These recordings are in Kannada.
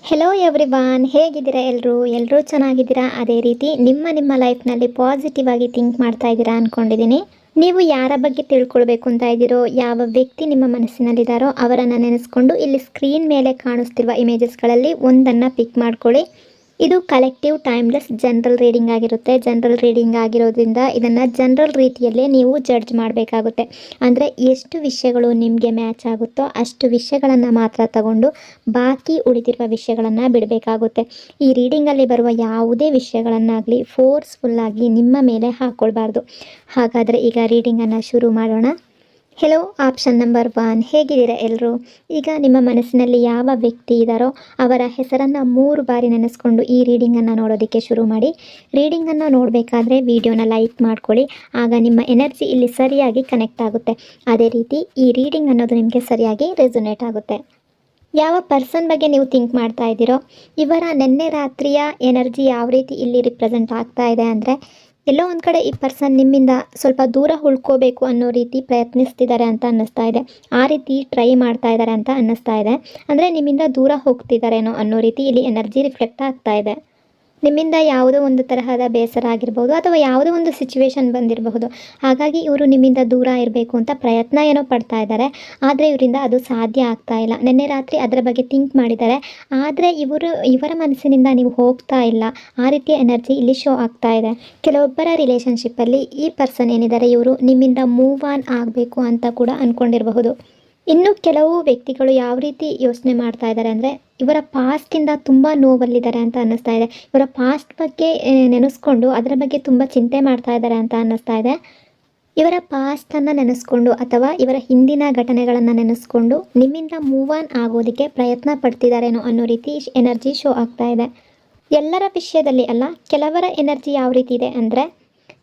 ಹೆಲೋ ಎವ್ರಿವಾನ್, ಹೇಗಿದ್ದೀರಾ? ಎಲ್ಲರೂ ಚೆನ್ನಾಗಿದ್ದೀರಾ? ಅದೇ ರೀತಿ ನಿಮ್ಮ ಲೈಫ್ನಲ್ಲಿ ಪಾಸಿಟಿವ್ ಆಗಿ ಥಿಂಕ್ ಮಾಡ್ತಾ ಇದ್ದೀರಾ ಅಂದ್ಕೊಂಡಿದ್ದೀನಿ. ನೀವು ಯಾರ ಬಗ್ಗೆ ತಿಳ್ಕೊಳ್ಬೇಕು ಅಂತ ಇದ್ದೀರೋ, ಯಾವ ವ್ಯಕ್ತಿ ನಿಮ್ಮ ಮನಸ್ಸಿನಲ್ಲಿದ್ದಾರೋ ಅವರನ್ನು ನೆನೆಸ್ಕೊಂಡು ಇಲ್ಲಿ ಸ್ಕ್ರೀನ್ ಮೇಲೆ ಕಾಣಿಸ್ತಿರುವ ಇಮೇಜಸ್ಗಳಲ್ಲಿ ಒಂದನ್ನು ಪಿಕ್ ಮಾಡ್ಕೊಳ್ಳಿ. ಇದು ಕಲೆಕ್ಟಿವ್ ಟೈಮ್ಲೆಸ್ ಜನರಲ್ ರೀಡಿಂಗ್ ಆಗಿರುತ್ತೆ. ಜನರಲ್ ರೀಡಿಂಗ್ ಆಗಿರೋದ್ರಿಂದ ಇದನ್ನು ಜನರಲ್ ರೀತಿಯಲ್ಲೇ ನೀವು ಜಡ್ಜ್ ಮಾಡಬೇಕಾಗುತ್ತೆ. ಅಂದರೆ ಎಷ್ಟು ವಿಷಯಗಳು ನಿಮಗೆ ಮ್ಯಾಚ್ ಆಗುತ್ತೋ ಅಷ್ಟು ವಿಷಯಗಳನ್ನು ಮಾತ್ರ ತಗೊಂಡು ಬಾಕಿ ಉಳಿದಿರುವ ವಿಷಯಗಳನ್ನು ಬಿಡಬೇಕಾಗುತ್ತೆ. ಈ ರೀಡಿಂಗಲ್ಲಿ ಬರುವ ಯಾವುದೇ ವಿಷಯಗಳನ್ನಾಗಲಿ ಫೋರ್ಸ್ಫುಲ್ಲಾಗಿ ನಿಮ್ಮ ಮೇಲೆ ಹಾಕ್ಕೊಳ್ಬಾರ್ದು. ಹಾಗಾದರೆ ಈಗ ರೀಡಿಂಗನ್ನು ಶುರು ಮಾಡೋಣ. ಹೆಲೋ ಆಪ್ಷನ್ ನಂಬರ್ 1, ಹೇಗಿದ್ದೀರಾ ಎಲ್ಲರೂ? ಈಗ ನಿಮ್ಮ ಮನಸ್ಸಿನಲ್ಲಿ ಯಾವ ವ್ಯಕ್ತಿ ಇದ್ದಾರೋ ಅವರ ಹೆಸರನ್ನು 3 ಬಾರಿ ನೆನೆಸ್ಕೊಂಡು ಈ ರೀಡಿಂಗನ್ನು ನೋಡೋದಕ್ಕೆ ಶುರು ಮಾಡಿ. ರೀಡಿಂಗನ್ನು ನೋಡಬೇಕಾದ್ರೆ ವಿಡಿಯೋನ ಲೈಕ್ ಮಾಡ್ಕೊಳ್ಳಿ, ಆಗ ನಿಮ್ಮ ಎನರ್ಜಿ ಇಲ್ಲಿ ಸರಿಯಾಗಿ ಕನೆಕ್ಟ್ ಆಗುತ್ತೆ. ಅದೇ ರೀತಿ ಈ ರೀಡಿಂಗ್ ಅನ್ನೋದು ನಿಮಗೆ ಸರಿಯಾಗಿ ರೆಸೊನೇಟ್ ಆಗುತ್ತೆ. ಯಾವ ಪರ್ಸನ್ ಬಗ್ಗೆ ನೀವು ಥಿಂಕ್ ಮಾಡ್ತಾ ಇದ್ದೀರೋ ಇವರ ನಿನ್ನೆ ರಾತ್ರಿಯ ಎನರ್ಜಿ ಯಾವ ರೀತಿ ಇಲ್ಲಿ ರಿಪ್ರೆಸೆಂಟ್ ಆಗ್ತಾ ಇದೆ ಅಂದರೆ, ಎಲ್ಲೋ ಒಂದು ಕಡೆ ಈ ಪರ್ಸನ್ ನಿಮ್ಮಿಂದ ಸ್ವಲ್ಪ ದೂರ ಉಳ್ಕೋಬೇಕು ಅನ್ನೋ ರೀತಿ ಪ್ರಯತ್ನಿಸ್ತಿದ್ದಾರೆ ಅಂತ ಅನ್ನಿಸ್ತಾ ಇದೆ. ಆ ರೀತಿ ಟ್ರೈ ಮಾಡ್ತಾ ಇದ್ದಾರೆ ಅಂತ ಅನ್ನಿಸ್ತಾ ಇದೆ. ಅಂದರೆ ನಿಮ್ಮಿಂದ ದೂರ ಹೋಗ್ತಿದ್ದಾರೇನೋ ಅನ್ನೋ ರೀತಿ ಇಲ್ಲಿ ಎನರ್ಜಿ ರಿಫ್ಲೆಕ್ಟ್ ಆಗ್ತಾ ಇದೆ. ನಿಮ್ಮಿಂದ ಯಾವುದೋ ಒಂದು ತರಹದ ಬೇಸರ ಆಗಿರ್ಬೋದು ಅಥವಾ ಯಾವುದೋ ಒಂದು ಸಿಚುವೇಶನ್ ಬಂದಿರಬಹುದು. ಹಾಗಾಗಿ ಇವರು ನಿಮ್ಮಿಂದ ದೂರ ಇರಬೇಕು ಅಂತ ಪ್ರಯತ್ನ ಏನೋ ಪಡ್ತಾ ಇದ್ದಾರೆ, ಆದರೆ ಇವರಿಂದ ಅದು ಸಾಧ್ಯ ಆಗ್ತಾ ಇಲ್ಲ. ನಿನ್ನೆ ರಾತ್ರಿ ಅದರ ಬಗ್ಗೆ ಥಿಂಕ್ ಮಾಡಿದ್ದಾರೆ, ಆದರೆ ಇವರ ಮನಸ್ಸಿನಿಂದ ನೀವು ಹೋಗ್ತಾ ಇಲ್ಲ. ಆ ರೀತಿಯ ಎನರ್ಜಿ ಇಲ್ಲಿ ಶೋ ಆಗ್ತಾ ಇದೆ. ಕೆಲವೊಬ್ಬರ ರಿಲೇಷನ್ಶಿಪ್ಪಲ್ಲಿ ಈ ಪರ್ಸನ್ ಏನಿದ್ದಾರೆ ಇವರು ನಿಮ್ಮಿಂದ ಮೂವ್ ಆನ್ ಆಗಬೇಕು ಅಂತ ಕೂಡ ಅಂದ್ಕೊಂಡಿರಬಹುದು. ಇನ್ನು ಕೆಲವು ವ್ಯಕ್ತಿಗಳು ಯಾವ ರೀತಿ ಯೋಚನೆ ಮಾಡ್ತಾ ಇದ್ದಾರೆ ಅಂದರೆ, ಇವರ ಪಾಸ್ಟಿಂದ ತುಂಬ ನೋವಲ್ಲಿದ್ದಾರೆ ಅಂತ ಅನ್ನಿಸ್ತಾ ಇದೆ. ಇವರ ಪಾಸ್ಟ್ ಬಗ್ಗೆ ನೆನೆಸ್ಕೊಂಡು ಅದರ ಬಗ್ಗೆ ತುಂಬ ಚಿಂತೆ ಮಾಡ್ತಾ ಇದ್ದಾರೆ ಅಂತ ಅನ್ನಿಸ್ತಾ ಇದೆ. ಇವರ ಪಾಸ್ಟನ್ನು ನೆನೆಸ್ಕೊಂಡು ಅಥವಾ ಇವರ ಹಿಂದಿನ ಘಟನೆಗಳನ್ನು ನೆನೆಸ್ಕೊಂಡು ನಿಮ್ಮಿಂದ ಮೂವ್ ಆನ್ ಆಗೋದಕ್ಕೆ ಪ್ರಯತ್ನ ಪಡ್ತಿದ್ದಾರೇನೋ ಅನ್ನೋ ರೀತಿ ಎನರ್ಜಿ ಶೋ ಆಗ್ತಾ ಇದೆ. ಎಲ್ಲರ ವಿಷಯದಲ್ಲಿ ಅಲ್ಲ, ಕೆಲವರ ಎನರ್ಜಿ ಯಾವ ರೀತಿ ಇದೆ ಅಂದರೆ,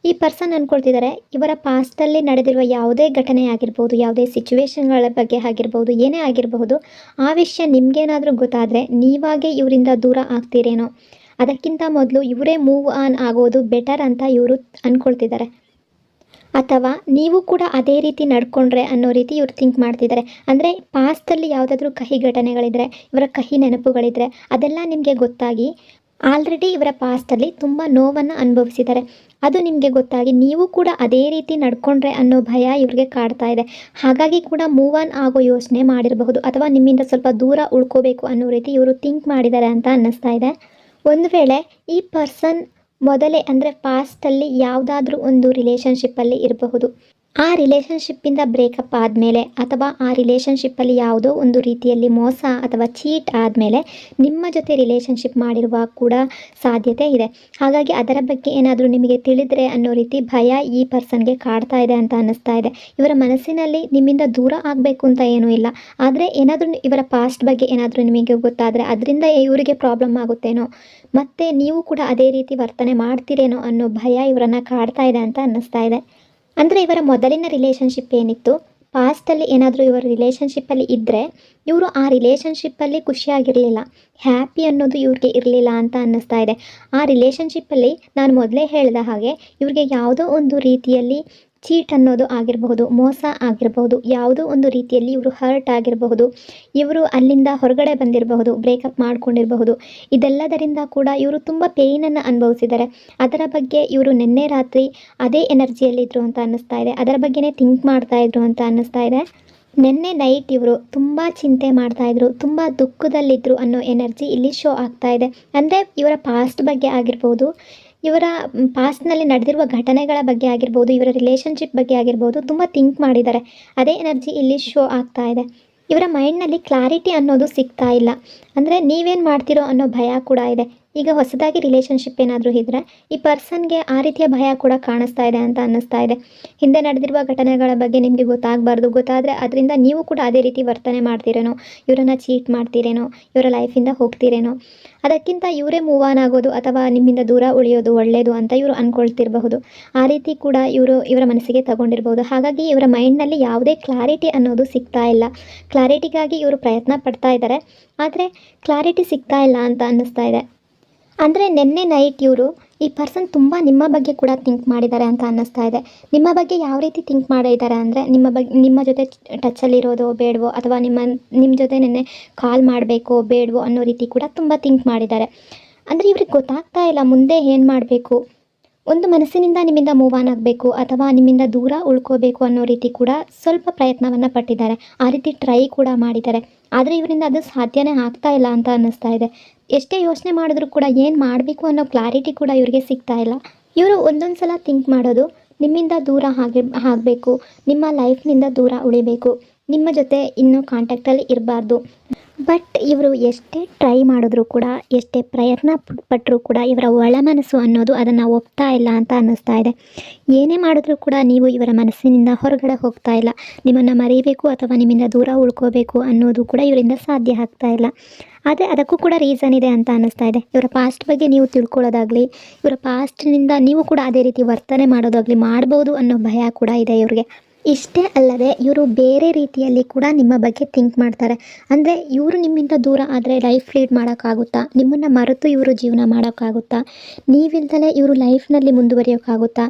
ಈ ಪರ್ಸನ್ ಅಂದ್ಕೊಳ್ತಿದ್ದಾರೆ ಇವರ ಪಾಸ್ಟಲ್ಲಿ ನಡೆದಿರುವ ಯಾವುದೇ ಘಟನೆ ಆಗಿರ್ಬೋದು, ಯಾವುದೇ ಸಿಚುವೇಶನ್ಗಳ ಬಗ್ಗೆ ಆಗಿರ್ಬೋದು, ಏನೇ ಆಗಿರಬಹುದು, ಆ ವಿಷಯ ನಿಮಗೇನಾದರೂ ಗೊತ್ತಾದರೆ ನೀವಾಗೇ ಇವರಿಂದ ದೂರ ಆಗ್ತೀರೇನೋ, ಅದಕ್ಕಿಂತ ಮೊದಲು ಇವರೇ ಮೂವ್ ಆನ್ ಆಗೋದು ಬೆಟರ್ ಅಂತ ಇವರು ಅಂದ್ಕೊಳ್ತಿದ್ದಾರೆ. ಅಥವಾ ನೀವು ಕೂಡ ಅದೇ ರೀತಿ ನಡ್ಕೊಂಡ್ರೆ ಅನ್ನೋ ರೀತಿ ಇವ್ರು ಥಿಂಕ್ ಮಾಡ್ತಿದ್ದಾರೆ. ಅಂದರೆ ಪಾಸ್ಟಲ್ಲಿ ಯಾವುದಾದ್ರೂ ಕಹಿ ಘಟನೆಗಳಿದ್ರೆ, ಇವರ ಕಹಿ ನೆನಪುಗಳಿದ್ರೆ ಅದೆಲ್ಲ ನಿಮಗೆ ಗೊತ್ತಾಗಿ ಆಲ್ರೆಡಿ ಇವರ ಪಾಸ್ಟಲ್ಲಿ ತುಂಬ ನೋವನ್ನು ಅನುಭವಿಸಿದ್ದಾರೆ. ಅದು ನಿಮಗೆ ಗೊತ್ತಾಗಿ ನೀವು ಕೂಡ ಅದೇ ರೀತಿ ನಡ್ಕೊಂಡ್ರೆ ಅನ್ನೋ ಭಯ ಇವ್ರಿಗೆ ಕಾಡ್ತಾ ಇದೆ. ಹಾಗಾಗಿ ಕೂಡ ಮೂವ್ ಆನ್ ಆಗೋ ಯೋಚನೆ ಮಾಡಿರಬಹುದು, ಅಥವಾ ನಿಮ್ಮಿಂದ ಸ್ವಲ್ಪ ದೂರ ಉಳ್ಕೋಬೇಕು ಅನ್ನೋ ರೀತಿ ಇವರು ಥಿಂಕ್ ಮಾಡಿದ್ದಾರೆ ಅಂತ ಅನ್ನಿಸ್ತಾ ಇದೆ. ಒಂದು ವೇಳೆ ಈ ಪರ್ಸನ್ ಮೊದಲೇ ಅಂದರೆ ಪಾಸ್ಟಲ್ಲಿ ಯಾವುದಾದ್ರೂ ಒಂದು ರಿಲೇಷನ್ಶಿಪ್ಪಲ್ಲಿ ಇರಬಹುದು. ಆ ರಿಲೇಷನ್ಶಿಪ್ಪಿಂದ ಬ್ರೇಕಪ್ ಆದಮೇಲೆ ಅಥವಾ ಆ ರಿಲೇಷನ್ಶಿಪ್ಪಲ್ಲಿ ಯಾವುದೋ ಒಂದು ರೀತಿಯಲ್ಲಿ ಮೋಸ ಅಥವಾ ಚೀಟ್ ಆದಮೇಲೆ ನಿಮ್ಮ ಜೊತೆ ರಿಲೇಷನ್ಶಿಪ್ ಮಾಡಿರುವ ಕೂಡ ಸಾಧ್ಯತೆ ಇದೆ. ಹಾಗಾಗಿ ಅದರ ಬಗ್ಗೆ ಏನಾದರೂ ನಿಮಗೆ ತಿಳಿದರೆ ಅನ್ನೋ ರೀತಿ ಭಯ ಈ ಪರ್ಸನ್ಗೆ ಕಾಡ್ತಾ ಇದೆ ಅಂತ ಅನ್ನಿಸ್ತಾ ಇದೆ. ಇವರ ಮನಸ್ಸಿನಲ್ಲಿ ನಿಮ್ಮಿಂದ ದೂರ ಆಗಬೇಕು ಅಂತ ಏನೂ ಇಲ್ಲ, ಆದರೆ ಏನಾದರೂ ಇವರ ಪಾಸ್ಟ್ ಬಗ್ಗೆ ಏನಾದರೂ ನಿಮಗೆ ಗೊತ್ತಾದರೆ ಅದರಿಂದ ಇವರಿಗೆ ಪ್ರಾಬ್ಲಮ್ ಆಗುತ್ತೇನೋ, ಮತ್ತು ನೀವು ಕೂಡ ಅದೇ ರೀತಿ ವರ್ತನೆ ಮಾಡ್ತೀರೇನೋ ಅನ್ನೋ ಭಯ ಇವರನ್ನು ಕಾಡ್ತಾ ಇದೆ ಅಂತ ಅನ್ನಿಸ್ತಾ ಇದೆ. ಅಂದರೆ ಇವರ ಮೊದಲಿನ ರಿಲೇಷನ್ಶಿಪ್ ಏನಿತ್ತು, ಪಾಸ್ಟಲ್ಲಿ ಏನಾದರೂ ಇವರ ರಿಲೇಷನ್ಶಿಪ್ಪಲ್ಲಿ ಇದ್ದರೆ ಇವರು ಆ ರಿಲೇಷನ್ಶಿಪ್ಪಲ್ಲಿ ಖುಷಿಯಾಗಿರಲಿಲ್ಲ, ಹ್ಯಾಪಿ ಅನ್ನೋದು ಇವ್ರಿಗೆ ಇರಲಿಲ್ಲ ಅಂತ ಅನ್ನಿಸ್ತಾ ಇದೆ. ಆ ರಿಲೇಷನ್ಶಿಪ್ಪಲ್ಲಿ ನಾನು ಮೊದಲೇ ಹೇಳಿದ ಹಾಗೆ ಇವ್ರಿಗೆ ಯಾವುದೋ ಒಂದು ರೀತಿಯಲ್ಲಿ ಚೀಟ್ ಅನ್ನೋದು ಆಗಿರಬಹುದು, ಮೋಸ ಆಗಿರಬಹುದು, ಯಾವುದೋ ಒಂದು ರೀತಿಯಲ್ಲಿ ಇವರು ಹರ್ಟ್ ಆಗಿರಬಹುದು, ಇವರು ಅಲ್ಲಿಂದ ಹೊರಗಡೆ ಬಂದಿರಬಹುದು, ಬ್ರೇಕಪ್ ಮಾಡ್ಕೊಂಡಿರಬಹುದು. ಇದೆಲ್ಲದರಿಂದ ಕೂಡ ಇವರು ತುಂಬ ಪೇಯ್ನನ್ನು ಅನುಭವಿಸಿದ್ದಾರೆ. ಅದರ ಬಗ್ಗೆ ಇವರು ನಿನ್ನೆ ರಾತ್ರಿ ಅದೇ ಎನರ್ಜಿಯಲ್ಲಿದ್ದರು ಅಂತ ಅನ್ನಿಸ್ತಾ ಇದೆ. ಅದರ ಬಗ್ಗೆನೇ ಥಿಂಕ್ ಮಾಡ್ತಾಯಿದ್ರು ಅಂತ ಅನ್ನಿಸ್ತಾ ಇದೆ. ನಿನ್ನೆ ನೈಟ್ ಇವರು ತುಂಬ ಚಿಂತೆ ಮಾಡ್ತಾಯಿದ್ರು, ತುಂಬ ದುಃಖದಲ್ಲಿದ್ದರು ಅನ್ನೋ ಎನರ್ಜಿ ಇಲ್ಲಿ ಶೋ ಆಗ್ತಾ ಇದೆ. ಅಂದರೆ ಇವರ ಪಾಸ್ಟ್ ಬಗ್ಗೆ ಆಗಿರ್ಬೋದು, ಇವರ ಪಾಸ್ಟ್ನಲ್ಲಿ ನಡೆದಿರುವ ಘಟನೆಗಳ ಬಗ್ಗೆ ಆಗಿರ್ಬೋದು, ಇವರ ರಿಲೇಷನ್ಶಿಪ್ ಬಗ್ಗೆ ಆಗಿರ್ಬೋದು, ತುಂಬ ಥಿಂಕ್ ಮಾಡಿದ್ದಾರೆ. ಅದೇ ಎನರ್ಜಿ ಇಲ್ಲಿ ಶೋ ಆಗ್ತಾ ಇದೆ. ಇವರ ಮೈಂಡ್ನಲ್ಲಿ ಕ್ಲಾರಿಟಿ ಅನ್ನೋದು ಸಿಗ್ತಾ ಇಲ್ಲ. ಅಂದರೆ ನೀವೇನು ಮಾಡ್ತೀರೋ ಅನ್ನೋ ಭಯ ಕೂಡ ಇದೆ. ಈಗ ಹೊಸದಾಗಿ ರಿಲೇಷನ್ಶಿಪ್ ಏನಾದರೂ ಇದ್ದರೆ ಈ ಪರ್ಸನ್ಗೆ ಆ ರೀತಿಯ ಭಯ ಕೂಡ ಕಾಣಿಸ್ತಾ ಇದೆ ಅಂತ ಅನ್ನಿಸ್ತಾ ಇದೆ. ಹಿಂದೆ ನಡೆದಿರುವ ಘಟನೆಗಳ ಬಗ್ಗೆ ನಿಮಗೆ ಗೊತ್ತಾಗಬಾರ್ದು, ಗೊತ್ತಾದರೆ ಅದರಿಂದ ನೀವು ಕೂಡ ಅದೇ ರೀತಿ ವರ್ತನೆ ಮಾಡ್ತೀರೇನೋ, ಇವರನ್ನು ಚೀಟ್ ಮಾಡ್ತೀರೇನೋ, ಇವರ ಲೈಫಿಂದ ಹೋಗ್ತೀರೇನೋ, ಅದಕ್ಕಿಂತ ಇವರೇ ಮೂವ್ ಆನ್ ಆಗೋದು ಅಥವಾ ನಿಮ್ಮಿಂದ ದೂರ ಉಳಿಯೋದು ಒಳ್ಳೆಯದು ಅಂತ ಇವರು ಅಂದ್ಕೊಳ್ತಿರಬಹುದು. ಆ ರೀತಿ ಕೂಡ ಇವರ ಮನಸ್ಸಿಗೆ ತಗೊಂಡಿರ್ಬೋದು. ಹಾಗಾಗಿ ಇವರ ಮೈಂಡ್ನಲ್ಲಿ ಯಾವುದೇ ಕ್ಲಾರಿಟಿ ಅನ್ನೋದು ಸಿಗ್ತಾ ಇಲ್ಲ. ಕ್ಲಾರಿಟಿಗಾಗಿ ಇವರು ಪ್ರಯತ್ನ ಪಡ್ತಾ ಇದ್ದಾರೆ, ಆದರೆ ಕ್ಲಾರಿಟಿ ಸಿಗ್ತಾ ಇಲ್ಲ ಅಂತ ಅನ್ನಿಸ್ತಾ ಇದೆ. ಅಂದರೆ ನಿನ್ನೆ ನೈಟ್ ಇವರು ಈ ಪರ್ಸನ್ ತುಂಬ ನಿಮ್ಮ ಬಗ್ಗೆ ಕೂಡ ಥಿಂಕ್ ಮಾಡಿದ್ದಾರೆ ಅಂತ ಅನ್ನಿಸ್ತಾ ಇದೆ. ನಿಮ್ಮ ಬಗ್ಗೆ ಯಾವ ರೀತಿ ಥಿಂಕ್ ಮಾಡಿದ್ದಾರೆ ಅಂದರೆ ನಿಮ್ಮ ಜೊತೆ ಟಚಲ್ಲಿರೋದೋ ಬೇಡವೋ, ಅಥವಾ ನಿಮ್ಮ ಜೊತೆ ನಿನ್ನೆ ಕಾಲ್ ಮಾಡಬೇಕೋ ಬೇಡವೋ ಅನ್ನೋ ರೀತಿ ಕೂಡ ತುಂಬ ಥಿಂಕ್ ಮಾಡಿದ್ದಾರೆ. ಅಂದರೆ ಇವ್ರಿಗೆ ಗೊತ್ತಾಗ್ತಾ ಇಲ್ಲ ಮುಂದೆ ಏನು ಮಾಡಬೇಕು. ಒಂದು ಮನಸ್ಸಿನಿಂದ ನಿಮ್ಮಿಂದ ಮೂವ್ ಆನ್ ಆಗಬೇಕು ಅಥವಾ ನಿಮ್ಮಿಂದ ದೂರ ಉಳ್ಕೋಬೇಕು ಅನ್ನೋ ರೀತಿ ಕೂಡ ಸ್ವಲ್ಪ ಪ್ರಯತ್ನವನ್ನು ಪಟ್ಟಿದ್ದಾರೆ. ಆ ರೀತಿ ಟ್ರೈ ಕೂಡ ಮಾಡಿದ್ದಾರೆ. ಆದರೆ ಇವರಿಂದ ಅದು ಸಾಧ್ಯನೇ ಆಗ್ತಾ ಇಲ್ಲ ಅಂತ ಅನ್ನಿಸ್ತಾ ಇದೆ. ಎಷ್ಟೇ ಯೋಚನೆ ಮಾಡಿದ್ರೂ ಕೂಡ ಏನು ಮಾಡಬೇಕು ಅನ್ನೋ ಕ್ಲಾರಿಟಿ ಕೂಡ ಇವ್ರಿಗೆ ಸಿಗ್ತಾ ಇಲ್ಲ. ಇವರು ಒಂದೊಂದು ಸಲ ಥಿಂಕ್ ಮಾಡೋದು ನಿಮ್ಮಿಂದ ದೂರ ಆಗಬೇಕು, ನಿಮ್ಮ ಲೈಫ್ನಿಂದ ದೂರ ಉಳಿಬೇಕು, ನಿಮ್ಮ ಜೊತೆ ಇನ್ನೂ ಕಾಂಟ್ಯಾಕ್ಟಲ್ಲಿ ಇರಬಾರ್ದು. ಬಟ್ ಇವರು ಎಷ್ಟೇ ಟ್ರೈ ಮಾಡಿದ್ರೂ ಕೂಡ, ಎಷ್ಟೇ ಪ್ರಯತ್ನ ಪಟ್ಟರೂ ಕೂಡ ಇವರ ಒಳ ಮನಸ್ಸು ಅನ್ನೋದು ಅದನ್ನು ಒಪ್ತಾ ಇಲ್ಲ ಅಂತ ಅನ್ನಿಸ್ತಾ ಇದೆ. ಏನೇ ಮಾಡಿದ್ರೂ ಕೂಡ ನೀವು ಇವರ ಮನಸ್ಸಿನಿಂದ ಹೊರಗಡೆ ಹೋಗ್ತಾ ಇಲ್ಲ. ನಿಮ್ಮನ್ನು ಮರೀಬೇಕು ಅಥವಾ ನಿಮ್ಮಿಂದ ದೂರ ಉಳ್ಕೋಬೇಕು ಅನ್ನೋದು ಕೂಡ ಇವರಿಂದ ಸಾಧ್ಯ ಆಗ್ತಾ ಇಲ್ಲ. ಆದರೆ ಅದಕ್ಕೂ ಕೂಡ ರೀಸನ್ ಇದೆ ಅಂತ ಅನ್ನಿಸ್ತಾ ಇದೆ. ಇವರ ಪಾಸ್ಟ್ ಬಗ್ಗೆ ನೀವು ತಿಳ್ಕೊಳ್ಳೋದಾಗಲಿ, ಇವರ ಪಾಸ್ಟ್ನಿಂದ ನೀವು ಕೂಡ ಅದೇ ರೀತಿ ವರ್ತನೆ ಮಾಡೋದಾಗಲಿ ಮಾಡ್ಬೋದು ಅನ್ನೋ ಭಯ ಕೂಡ ಇದೆ ಇವ್ರಿಗೆ. ಇಷ್ಟೇ ಅಲ್ಲದೆ ಇವರು ಬೇರೆ ರೀತಿಯಲ್ಲಿ ಕೂಡ ನಿಮ್ಮ ಬಗ್ಗೆ ಥಿಂಕ್ ಮಾಡ್ತಾರೆ. ಅಂದರೆ ಇವರು ನಿಮ್ಮಿಂದ ದೂರ ಆದರೆ ಲೈಫ್ ಲೀಡ್ ಮಾಡೋಕ್ಕಾಗುತ್ತಾ? ನಿಮ್ಮನ್ನು ಮರೆತು ಇವರು ಜೀವನ ಮಾಡೋಕ್ಕಾಗುತ್ತಾ? ನೀವಿಲ್ದಲೇ ಇವರು ಲೈಫ್ನಲ್ಲಿ ಮುಂದುವರಿಯೋಕ್ಕಾಗುತ್ತಾ?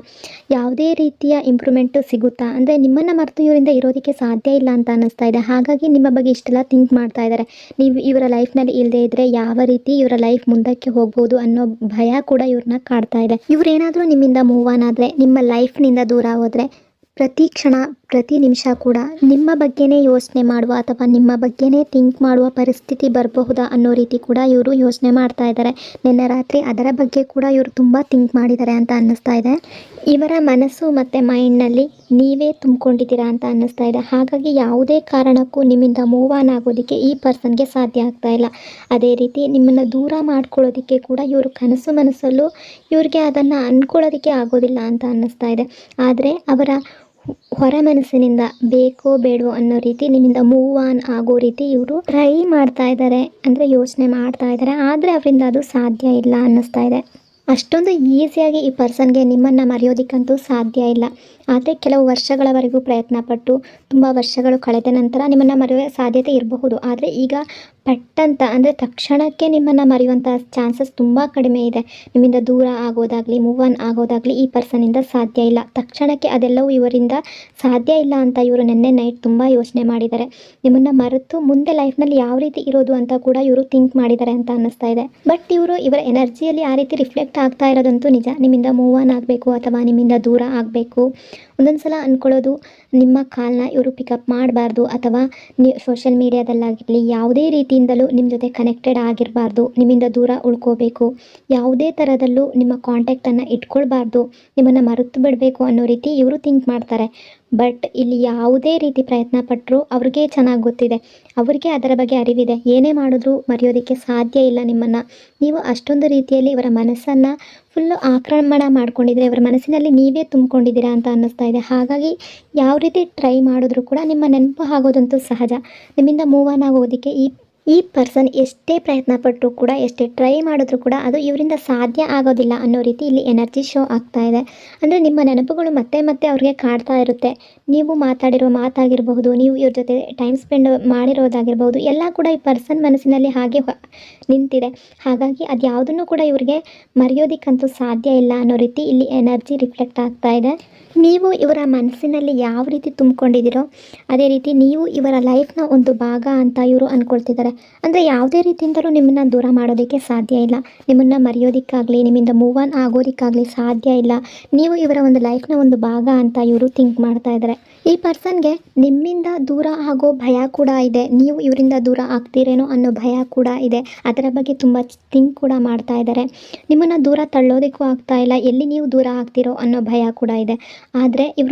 ಯಾವುದೇ ರೀತಿಯ ಇಂಪ್ರೂವ್ಮೆಂಟು ಸಿಗುತ್ತಾ? ಅಂದರೆ ನಿಮ್ಮನ್ನು ಮರೆತು ಇವರಿಂದ ಇರೋದಕ್ಕೆ ಸಾಧ್ಯ ಇಲ್ಲ ಅಂತ ಅನ್ನಿಸ್ತಾ ಇದೆ. ಹಾಗಾಗಿ ನಿಮ್ಮ ಬಗ್ಗೆ ಇಷ್ಟೆಲ್ಲ ಥಿಂಕ್ ಮಾಡ್ತಾ ಇದ್ದಾರೆ. ನೀವು ಇವರ ಲೈಫ್ನಲ್ಲಿ ಇಲ್ಲದೇ ಇದ್ದರೆ ಯಾವ ರೀತಿ ಇವರ ಲೈಫ್ ಮುಂದಕ್ಕೆ ಹೋಗ್ಬೋದು ಅನ್ನೋ ಭಯ ಕೂಡ ಇವ್ರನ್ನ ಕಾಡ್ತಾ ಇದೆ. ಇವರೇನಾದರೂ ನಿಮ್ಮಿಂದ ಮೂವ್ ಆನ್ ಆದರೆ, ನಿಮ್ಮ ಲೈಫ್ನಿಂದ ದೂರ ಹೋದರೆ ಪ್ರತಿ ಕ್ಷಣ ಪ್ರತಿ ನಿಮಿಷ ಕೂಡ ನಿಮ್ಮ ಬಗ್ಗೆನೇ ಯೋಚನೆ ಮಾಡುವ ಅಥವಾ ನಿಮ್ಮ ಬಗ್ಗೆನೇ ಥಿಂಕ್ ಮಾಡುವ ಪರಿಸ್ಥಿತಿ ಬರಬಹುದಾ ಅನ್ನೋ ರೀತಿ ಕೂಡ ಇವರು ಯೋಚನೆ ಮಾಡ್ತಾ ಇದ್ದಾರೆ. ನಿನ್ನೆ ರಾತ್ರಿ ಅದರ ಬಗ್ಗೆ ಕೂಡ ಇವರು ತುಂಬ ಥಿಂಕ್ ಮಾಡಿದ್ದಾರೆ ಅಂತ ಅನ್ನಿಸ್ತಾ ಇದೆ. ಇವರ ಮನಸ್ಸು ಮತ್ತು ಮೈಂಡ್ನಲ್ಲಿ ನೀವೇ ತುಂಬಿಕೊಂಡಿದ್ದೀರಾ ಅಂತ ಅನ್ನಿಸ್ತಾ ಇದೆ. ಹಾಗಾಗಿ ಯಾವುದೇ ಕಾರಣಕ್ಕೂ ನಿಮ್ಮಿಂದ ಮೂವ್ ಆನ್ ಆಗೋದಕ್ಕೆ ಈ ಪರ್ಸನ್ಗೆ ಸಾಧ್ಯ ಆಗ್ತಾ ಇಲ್ಲ. ಅದೇ ರೀತಿ ನಿಮ್ಮನ್ನು ದೂರ ಮಾಡ್ಕೊಳ್ಳೋದಕ್ಕೆ ಕೂಡ ಇವರು ಮನಸ್ಸಲ್ಲೂ ಇವ್ರಿಗೆ ಅದನ್ನು ಅಂದ್ಕೊಳ್ಳೋದಕ್ಕೆ ಆಗೋದಿಲ್ಲ ಅಂತ ಅನ್ನಿಸ್ತಾ ಇದೆ. ಆದರೆ ಅವರ ಹೊರ ಮನಸ್ಸಿನಿಂದ ಬೇಕೋ ಬೇಡವೋ ಅನ್ನೋ ರೀತಿ ನಿಮ್ಮಿಂದ ಮೂವ್ ಆನ್ ಆಗೋ ರೀತಿ ಇವರು ಟ್ರೈ ಮಾಡ್ತಾ ಇದ್ದಾರೆ, ಅಂದರೆ ಯೋಚನೆ ಮಾಡ್ತಾ ಇದ್ದಾರೆ. ಆದರೆ ಅವರಿಂದ ಅದು ಸಾಧ್ಯ ಇಲ್ಲ ಅನ್ನಿಸ್ತಾ ಇದೆ. ಅಷ್ಟೊಂದು ಈಸಿಯಾಗಿ ಈ ಪರ್ಸನ್ಗೆ ನಿಮ್ಮನ್ನು ಮರೆಯೋದಕ್ಕಂತೂ ಸಾಧ್ಯ ಇಲ್ಲ. ಆದರೆ ಕೆಲವು ವರ್ಷಗಳವರೆಗೂ ಪ್ರಯತ್ನಪಟ್ಟು ತುಂಬ ವರ್ಷಗಳು ಕಳೆದ ನಂತರ ನಿಮ್ಮನ್ನು ಮರೆಯುವ ಸಾಧ್ಯತೆ ಇರಬಹುದು. ಆದರೆ ಈಗ ಪಟ್ಟಂತ ಅಂದರೆ ತಕ್ಷಣಕ್ಕೆ ನಿಮ್ಮನ್ನು ಮರೆಯುವಂಥ ಚಾನ್ಸಸ್ ತುಂಬ ಕಡಿಮೆ ಇದೆ. ನಿಮ್ಮಿಂದ ದೂರ ಆಗೋದಾಗಲಿ ಮೂವ್ ಆನ್ ಆಗೋದಾಗಲಿ ಈ ಪರ್ಸನಿಂದ ಸಾಧ್ಯ ಇಲ್ಲ. ತಕ್ಷಣಕ್ಕೆ ಅದೆಲ್ಲವೂ ಇವರಿಂದ ಸಾಧ್ಯ ಇಲ್ಲ ಅಂತ ಇವರು ನಿನ್ನೆ ನೈಟ್ ತುಂಬ ಯೋಚನೆ ಮಾಡಿದ್ದಾರೆ. ನಿಮ್ಮನ್ನು ಮರೆತು ಮುಂದೆ ಲೈಫ್ನಲ್ಲಿ ಯಾವ ರೀತಿ ಇರೋದು ಅಂತ ಕೂಡ ಇವರು ಥಿಂಕ್ ಮಾಡಿದ್ದಾರೆ ಅಂತ ಅನ್ನಿಸ್ತಾ ಇದೆ. ಬಟ್ ಇವರ ಎನರ್ಜಿಯಲ್ಲಿ ಆ ರೀತಿ ರಿಫ್ಲೆಕ್ಟ್ ಆಗ್ತಾ ಇರೋದಂತೂ ನಿಜ. ನಿಮ್ಮಿಂದ ಮೂವ್ ಆನ್ ಆಗಬೇಕು ಅಥವಾ ನಿಮ್ಮಿಂದ ದೂರ ಆಗಬೇಕು. ಒಂದೊಂದು ಸಲ ಅಂದ್ಕೊಳ್ಳೋದು ನಿಮ್ಮ ಕಾಲ್ನ ಇವರು ಪಿಕಪ್ ಮಾಡಬಾರ್ದು, ಅಥವಾ ಸೋಷಿಯಲ್ ಮೀಡಿಯಾದಲ್ಲಾಗಿರಲಿ ಯಾವುದೇ ರೀತಿಯಿಂದಲೂ ನಿಮ್ಮ ಜೊತೆ ಕನೆಕ್ಟೆಡ್ ಆಗಿರಬಾರ್ದು, ನಿಮ್ಮಿಂದ ದೂರ ಉಳ್ಕೋಬೇಕು, ಯಾವುದೇ ಥರದಲ್ಲೂ ನಿಮ್ಮ ಕಾಂಟ್ಯಾಕ್ಟನ್ನು ಇಟ್ಕೊಳ್ಬಾರ್ದು, ನಿಮ್ಮನ್ನು ಮರೆತು ಬಿಡಬೇಕು ಅನ್ನೋ ರೀತಿ ಇವರು ಥಿಂಕ್ ಮಾಡ್ತಾರೆ. ಬಟ್ ಇಲ್ಲಿ ಯಾವುದೇ ರೀತಿ ಪ್ರಯತ್ನ ಪಟ್ಟರೂ ಅವ್ರಿಗೆ ಚೆನ್ನಾಗಿ ಗೊತ್ತಿದೆ, ಅವ್ರಿಗೆ ಅದರ ಬಗ್ಗೆ ಅರಿವಿದೆ. ಏನೇ ಮಾಡಿದ್ರೂ ಮರೆಯೋದಕ್ಕೆ ಸಾಧ್ಯ ಇಲ್ಲ ನಿಮ್ಮನ್ನು. ನೀವು ಅಷ್ಟೊಂದು ರೀತಿಯಲ್ಲಿ ಇವರ ಮನಸ್ಸನ್ನು ಫುಲ್ಲು ಆಕ್ರಮಣ ಮಾಡ್ಕೊಂಡಿದ್ರೆ, ಇವರ ಮನಸ್ಸಿನಲ್ಲಿ ನೀವೇ ತುಂಬಿಕೊಂಡಿದ್ದೀರಾ ಅಂತ ಅನ್ನಿಸ್ತಾ ಇದೆ. ಹಾಗಾಗಿ ಯಾವ ರೀತಿ ಟ್ರೈ ಮಾಡಿದ್ರೂ ಕೂಡ ನಿಮ್ಮ ನೆನಪು ಆಗೋದಂತೂ ಸಹಜ. ನಿಮ್ಮಿಂದ ಮೂವ್ ಆನ್ ಆಗೋದಕ್ಕೆ ಈ ಪರ್ಸನ್ ಎಷ್ಟೇ ಪ್ರಯತ್ನ ಪಟ್ಟರೂ ಕೂಡ, ಎಷ್ಟೇ ಟ್ರೈ ಮಾಡಿದ್ರೂ ಕೂಡ ಅದು ಇವರಿಂದ ಸಾಧ್ಯ ಆಗೋದಿಲ್ಲ ಅನ್ನೋ ರೀತಿ ಇಲ್ಲಿ ಎನರ್ಜಿ ಶೋ ಆಗ್ತಾ ಇದೆ. ಅಂದರೆ ನಿಮ್ಮ ನೆನಪುಗಳು ಮತ್ತೆ ಮತ್ತೆ ಅವ್ರಿಗೆ ಕಾಡ್ತಾ ಇರುತ್ತೆ. ನೀವು ಮಾತಾಡಿರೋ ಮಾತಾಗಿರಬಹುದು, ನೀವು ಇವ್ರ ಜೊತೆ ಟೈಮ್ ಸ್ಪೆಂಡ್ ಮಾಡಿರೋದಾಗಿರ್ಬೋದು, ಎಲ್ಲ ಕೂಡ ಈ ಪರ್ಸನ್ ಮನಸ್ಸಿನಲ್ಲಿ ಹಾಗೆ ನಿಂತಿದೆ. ಹಾಗಾಗಿ ಅದು ಯಾವುದನ್ನು ಕೂಡ ಇವ್ರಿಗೆ ಮರೆಯೋದಕ್ಕಂತೂ ಸಾಧ್ಯ ಇಲ್ಲ ಅನ್ನೋ ರೀತಿ ಇಲ್ಲಿ ಎನರ್ಜಿ ರಿಫ್ಲೆಕ್ಟ್ ಆಗ್ತಾ ಇದೆ. ನೀವು ಇವರ ಮನಸ್ಸಿನಲ್ಲಿ ಯಾವ ರೀತಿ ತುಂಬಿಕೊಂಡಿದ್ದೀರೋ ಅದೇ ರೀತಿ ನೀವು ಇವರ ಲೈಫ್ನ ಒಂದು ಭಾಗ ಅಂತ ಇವರು ಅಂದ್ಕೊಳ್ತಿದ್ದಾರೆ. ಅಂದರೆ ಯಾವುದೇ ರೀತಿಯಿಂದಲೂ ನಿಮ್ಮನ್ನು ದೂರ ಮಾಡೋದಕ್ಕೆ ಸಾಧ್ಯ ಇಲ್ಲ. ನಿಮ್ಮನ್ನು ಮರೆಯೋದಕ್ಕಾಗಲಿ ನಿಮ್ಮಿಂದ ಮೂವ್ ಆನ್ ಆಗೋದಕ್ಕಾಗಲಿ ಸಾಧ್ಯ ಇಲ್ಲ. ನೀವು ಇವರ ಒಂದು ಲೈಫ್ನ ಒಂದು ಭಾಗ ಅಂತ ಇವರು ಥಿಂಕ್ ಮಾಡ್ತಾ ಇದ್ದಾರೆ. ಈ ಪರ್ಸನ್ಗೆ ನಿಮ್ಮಿಂದ ದೂರ ಆಗೋ ಭಯ ಕೂಡ ಇದೆ. ನೀವು ಇವರಿಂದ ದೂರ ಆಗ್ತೀರೇನೋ ಅನ್ನೋ ಭಯ ಕೂಡ ಇದೆ. ಅದರ ಬಗ್ಗೆ ತುಂಬ ಥಿಂಕ್ ಕೂಡ ಮಾಡ್ತಾ ಇದ್ದಾರೆ. ನಿಮ್ಮನ್ನು ದೂರ ತಳ್ಳೋದಕ್ಕೂ ಆಗ್ತಾ ಇಲ್ಲ, ಎಲ್ಲಿ ನೀವು ದೂರ ಆಗ್ತೀರೋ ಅನ್ನೋ ಭಯ ಕೂಡ ಇದೆ. ಆದರೆ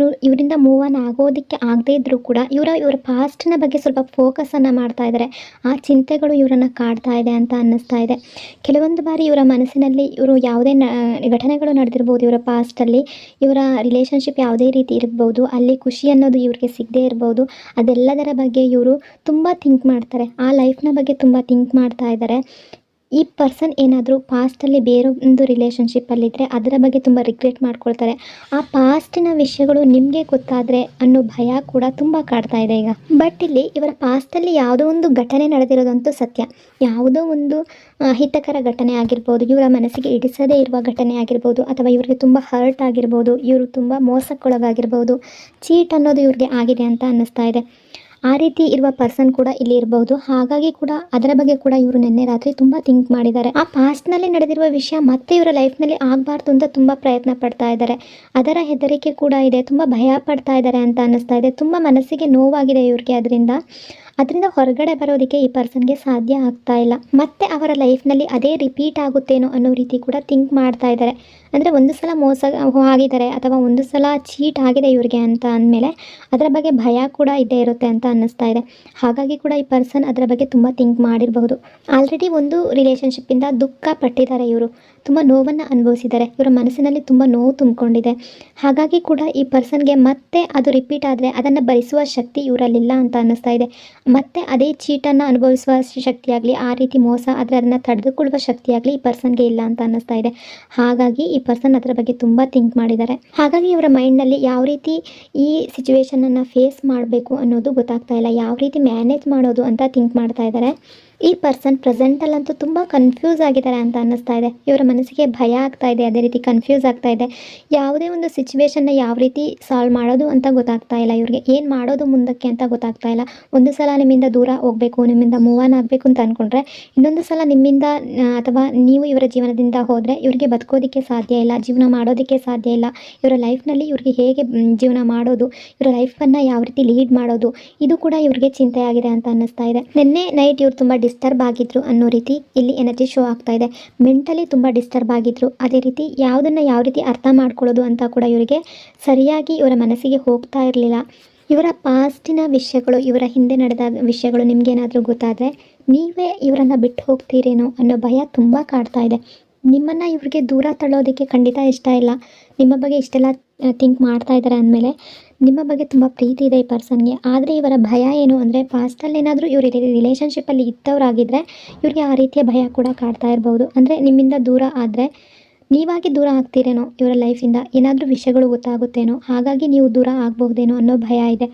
ಇವರಿಂದ ಮೂವ್ ಆನ್ ಆಗೋದಕ್ಕೆ ಆಗದೇ ಇದ್ದರೂ ಕೂಡ ಇವರ ಪಾಸ್ಟ್ನ ಬಗ್ಗೆ ಸ್ವಲ್ಪ ಫೋಕಸನ್ನು ಮಾಡ್ತಾ ಇದ್ದಾರೆ. ಆ ಚಿಂತೆಗಳು ಇವರನ್ನು ಕಾಡ್ತಾ ಇದೆ ಅಂತ ಅನ್ನಿಸ್ತಾ ಇದೆ. ಕೆಲವೊಂದು ಬಾರಿ ಇವರ ಮನಸ್ಸಿನಲ್ಲಿ ಇವರು ಯಾವುದೇ ಘಟನೆಗಳು ನಡೆದಿರ್ಬೋದು, ಇವರ ಪಾಸ್ಟಲ್ಲಿ ಇವರ ರಿಲೇಷನ್ಶಿಪ್ ಯಾವುದೇ ರೀತಿ ಇರ್ಬೋದು, ಅಲ್ಲಿ ಖುಷಿ ಅನ್ನೋದು ಇವ್ರಿಗೆ ಸಿಗದೇ ಇರ್ಬೋದು. ಅದೆಲ್ಲದರ ಬಗ್ಗೆ ಇವರು ತುಂಬ ಥಿಂಕ್ ಮಾಡ್ತಾರೆ. ಆ ಲೈಫ್ನ ಬಗ್ಗೆ ತುಂಬ ಥಿಂಕ್ ಮಾಡ್ತಾ ಇದ್ದಾರೆ. ಈ ಪರ್ಸನ್ ಏನಾದರೂ ಪಾಸ್ಟಲ್ಲಿ ಬೇರೊಂದು ರಿಲೇಷನ್ಶಿಪ್ಪಲ್ಲಿದ್ದರೆ ಅದರ ಬಗ್ಗೆ ತುಂಬ ರಿಗ್ರೆಟ್ ಮಾಡ್ಕೊಳ್ತಾರೆ. ಆ ಪಾಸ್ಟಿನ ವಿಷಯಗಳು ನಿಮಗೆ ಗೊತ್ತಾದರೆ ಅನ್ನೋ ಭಯ ಕೂಡ ತುಂಬ ಕಾಡ್ತಾ ಇದೆ ಈಗ. ಬಟ್ ಇಲ್ಲಿ ಇವರ ಪಾಸ್ಟಲ್ಲಿ ಯಾವುದೋ ಒಂದು ಘಟನೆ ನಡೆದಿರೋದಂತೂ ಸತ್ಯ. ಯಾವುದೋ ಒಂದು ಹಿತಕರ ಘಟನೆ ಆಗಿರ್ಬೋದು, ಇವರ ಮನಸ್ಸಿಗೆ ಇಡಿಸದೇ ಇರುವ ಘಟನೆ ಆಗಿರ್ಬೋದು, ಅಥವಾ ಇವರಿಗೆ ತುಂಬ ಹರ್ಟ್ ಆಗಿರ್ಬೋದು, ಇವರು ತುಂಬ ಮೋಸಕ್ಕೊಳಗಾಗಿರ್ಬೋದು, ಚೀಟ್ ಅನ್ನೋದು ಇವ್ರಿಗೆ ಆಗಿದೆ ಅಂತ ಅನ್ನಿಸ್ತಾ ಇದೆ. ಆ ರೀತಿ ಇರುವ ಪರ್ಸನ್ ಕೂಡ ಇಲ್ಲಿ ಇರಬಹುದು. ಹಾಗಾಗಿ ಕೂಡ ಅದರ ಬಗ್ಗೆ ಕೂಡ ಇವರು ನಿನ್ನೆ ರಾತ್ರಿ ತುಂಬ ಥಿಂಕ್ ಮಾಡಿದ್ದಾರೆ. ಆ ಪಾಸ್ಟ್ನಲ್ಲಿ ನಡೆದಿರುವ ವಿಷಯ ಮತ್ತೆ ಇವರ ಲೈಫ್ನಲ್ಲಿ ಆಗಬಾರ್ದು ಅಂತ ತುಂಬ ಪ್ರಯತ್ನ ಪಡ್ತಾ ಇದ್ದಾರೆ. ಅದರ ಹೆದರಿಕೆ ಕೂಡ ಇದೆ, ತುಂಬ ಭಯ ಪಡ್ತಾ ಇದ್ದಾರೆ ಅಂತ ಅನ್ನಿಸ್ತಾ ಇದೆ. ತುಂಬ ಮನಸ್ಸಿಗೆ ನೋವಾಗಿದೆ ಇವ್ರಿಗೆ. ಅದರಿಂದ ಹೊರಗಡೆ ಬರೋದಕ್ಕೆ ಈ ಪರ್ಸನ್ಗೆ ಸಾಧ್ಯ ಆಗ್ತಾ ಇಲ್ಲ. ಮತ್ತೆ ಅವರ ಲೈಫ್ನಲ್ಲಿ ಅದೇ ರಿಪೀಟ್ ಆಗುತ್ತೇನೋ ಅನ್ನೋ ರೀತಿ ಕೂಡ ಥಿಂಕ್ ಮಾಡ್ತಾ ಇದ್ದಾರೆ. ಅಂದರೆ ಒಂದು ಸಲ ಮೋಸ ಆಗಿದ್ದಾರೆ ಅಥವಾ ಒಂದು ಸಲ ಚೀಟ್ ಆಗಿದೆ ಇವ್ರಿಗೆ ಅಂತ ಅಂದಮೇಲೆ ಅದರ ಬಗ್ಗೆ ಭಯ ಕೂಡ ಇದ್ದೇ ಇರುತ್ತೆ ಅಂತ ಅನ್ನಿಸ್ತಾ ಇದೆ. ಹಾಗಾಗಿ ಕೂಡ ಈ ಪರ್ಸನ್ ಅದರ ಬಗ್ಗೆ ತುಂಬ ಥಿಂಕ್ ಮಾಡಿರಬಹುದು. ಆಲ್ರೆಡಿ ಒಂದು ರಿಲೇಷನ್ಶಿಪ್ಪಿಂದ ದುಃಖ ಪಟ್ಟಿದ್ದಾರೆ ಇವರು, ತುಂಬ ನೋವನ್ನು ಅನುಭವಿಸಿದ್ದಾರೆ. ಇವರ ಮನಸ್ಸಿನಲ್ಲಿ ತುಂಬ ನೋವು ತುಂಬಿಕೊಂಡಿದೆ. ಹಾಗಾಗಿ ಕೂಡ ಈ ಪರ್ಸನ್ಗೆ ಮತ್ತೆ ಅದು ರಿಪೀಟ್ ಆದರೆ ಅದನ್ನು ಭರಿಸುವ ಶಕ್ತಿ ಇವರಲ್ಲಿಲ್ಲ ಅಂತ ಅನ್ನಿಸ್ತಾ ಇದೆ. ಮತ್ತೆ ಅದೇ ಚೀಟನ್ನು ಅನುಭವಿಸುವ ಶಕ್ತಿಯಾಗಲಿ, ಆ ರೀತಿ ಮೋಸ ಆದರೆ ಅದನ್ನು ತಡೆದುಕೊಳ್ಳುವ ಶಕ್ತಿಯಾಗಲಿ ಈ ಪರ್ಸನ್ಗೆ ಇಲ್ಲ ಅಂತ ಅನ್ನಿಸ್ತಾ ಇದೆ. ಹಾಗಾಗಿ ಈ ಪರ್ಸನ್ ಅದರ ಬಗ್ಗೆ ತುಂಬ ಥಿಂಕ್ ಮಾಡಿದ್ದಾರೆ. ಹಾಗಾಗಿ ಇವರ ಮೈಂಡ್ನಲ್ಲಿ ಯಾವ ರೀತಿ ಈ ಸಿಚುವೇಶನನ್ನು ಫೇಸ್ ಮಾಡಬೇಕು ಅನ್ನೋದು ಗೊತ್ತಾಗ್ತಾ ಇಲ್ಲ, ಯಾವ ರೀತಿ ಮ್ಯಾನೇಜ್ ಮಾಡೋದು ಅಂತ ಥಿಂಕ್ ಮಾಡ್ತಾ ಇದ್ದಾರೆ. ಈ ಪರ್ಸನ್ ಪ್ರೆಸೆಂಟಲ್ಲಂತೂ ತುಂಬ ಕನ್ಫ್ಯೂಸ್ ಆಗಿದ್ದಾರೆ ಅಂತ ಅನ್ನಿಸ್ತಾ ಇದೆ. ಇವರ ಮನಸ್ಸಿಗೆ ಭಯ ಆಗ್ತಾ ಇದೆ, ಅದೇ ರೀತಿ ಕನ್ಫ್ಯೂಸ್ ಆಗ್ತಾ ಇದೆ. ಯಾವುದೇ ಒಂದು ಸಿಚುವೇಶನ್ನ ಯಾವ ರೀತಿ ಸಾಲ್ವ್ ಮಾಡೋದು ಅಂತ ಗೊತ್ತಾಗ್ತಾ ಇಲ್ಲ ಇವ್ರಿಗೆ. ಏನು ಮಾಡೋದು ಮುಂದಕ್ಕೆ ಅಂತ ಗೊತ್ತಾಗ್ತಾ ಇಲ್ಲ. ಒಂದು ಸಲ ನಿಮ್ಮಿಂದ ದೂರ ಹೋಗಬೇಕು, ನಿಮ್ಮಿಂದ ಮೂವ್ ಆನ್ ಆಗಬೇಕು ಅಂತ ಅಂದ್ಕೊಂಡ್ರೆ, ಇನ್ನೊಂದು ಸಲ ನಿಮ್ಮಿಂದ ಅಥವಾ ನೀವು ಇವರ ಜೀವನದಿಂದ ಹೋದರೆ ಇವ್ರಿಗೆ ಬದುಕೋದಕ್ಕೆ ಸಾಧ್ಯ ಇಲ್ಲ, ಜೀವನ ಮಾಡೋದಕ್ಕೆ ಸಾಧ್ಯ ಇಲ್ಲ. ಇವರ ಲೈಫ್ನಲ್ಲಿ ಇವ್ರಿಗೆ ಹೇಗೆ ಜೀವನ ಮಾಡೋದು, ಇವರ ಲೈಫನ್ನು ಯಾವ ರೀತಿ ಲೀಡ್ ಮಾಡೋದು, ಇದು ಕೂಡ ಇವ್ರಿಗೆ ಚಿಂತೆ ಆಗಿದೆ ಅಂತ ಅನ್ನಿಸ್ತಾ ಇದೆ. ನಿನ್ನೆ ನೈಟ್ ಇವ್ರು ತುಂಬ ಡಿಸ್ಟರ್ಬ್ ಆಗಿದ್ರು ಅನ್ನೋ ರೀತಿ ಇಲ್ಲಿ ಎನರ್ಜಿ ಶೋ ಆಗ್ತಾ ಇದೆ. ಮೆಂಟಲಿ ತುಂಬ ಡಿಸ್ಟರ್ಬ್ ಆಗಿದ್ರು. ಅದೇ ರೀತಿ ಯಾವುದನ್ನು ಯಾವ ರೀತಿ ಅರ್ಥ ಮಾಡ್ಕೊಳ್ಳೋದು ಅಂತ ಕೂಡ ಇವರಿಗೆ ಸರಿಯಾಗಿ ಇವರ ಮನಸ್ಸಿಗೆ ಹೋಗ್ತಾ ಇರಲಿಲ್ಲ. ಇವರ ಪಾಸ್ಟಿನ ವಿಷಯಗಳು, ಇವರ ಹಿಂದೆ ನಡೆದ ವಿಷಯಗಳು ನಿಮಗೇನಾದರೂ ಗೊತ್ತಾದರೆ ನೀವೇ ಇವರನ್ನು ಬಿಟ್ಟು ಹೋಗ್ತೀರೇನೋ ಅನ್ನೋ ಭಯ ತುಂಬ ಕಾಡ್ತಾ ಇದೆ. ನಿಮ್ಮನ್ನು ಇವ್ರಿಗೆ ದೂರ ತಳ್ಳೋದಕ್ಕೆ ಖಂಡಿತ ಇಷ್ಟ ಇಲ್ಲ. ನಿಮ್ಮ ಬಗ್ಗೆ ಇಷ್ಟೆಲ್ಲ ಥಿಂಕ್ ಮಾಡ್ತಾ ಇದ್ದಾರೆ ಅಂದಮೇಲೆ ನಿಮ್ಮ ಬಗ್ಗೆ ತುಂಬ ಪ್ರೀತಿ ಇದೆ ಈ ಪರ್ಸನ್ಗೆ. ಆದರೆ ಇವರ ಭಯ ಏನು ಅಂದರೆ, ಪಾಸ್ಟಲ್ಲಿ ಏನಾದರೂ ಇವರು ರಿಲೇಷನ್ಶಿಪ್ಪಲ್ಲಿ ಇದ್ದವರಾಗಿದ್ದರೆ ಇವ್ರಿಗೆ ಆ ರೀತಿಯ ಭಯ ಕೂಡ ಕಾಡ್ತಾ ಇರ್ಬೋದು. ಅಂದರೆ ನಿಮ್ಮಿಂದ ದೂರ ಆದರೆ ನೀವಾಗಿ ದೂರ ಆಗ್ತೀರೇನೋ, ಇವರ ಲೈಫಿಂದ ಏನಾದರೂ ವಿಷಯಗಳು ಗೊತ್ತಾಗುತ್ತೇನೋ, ಹಾಗಾಗಿ ನೀವು ದೂರ ಆಗಬಹುದೇನೋ ಅನ್ನೋ ಭಯ ಇದೆ.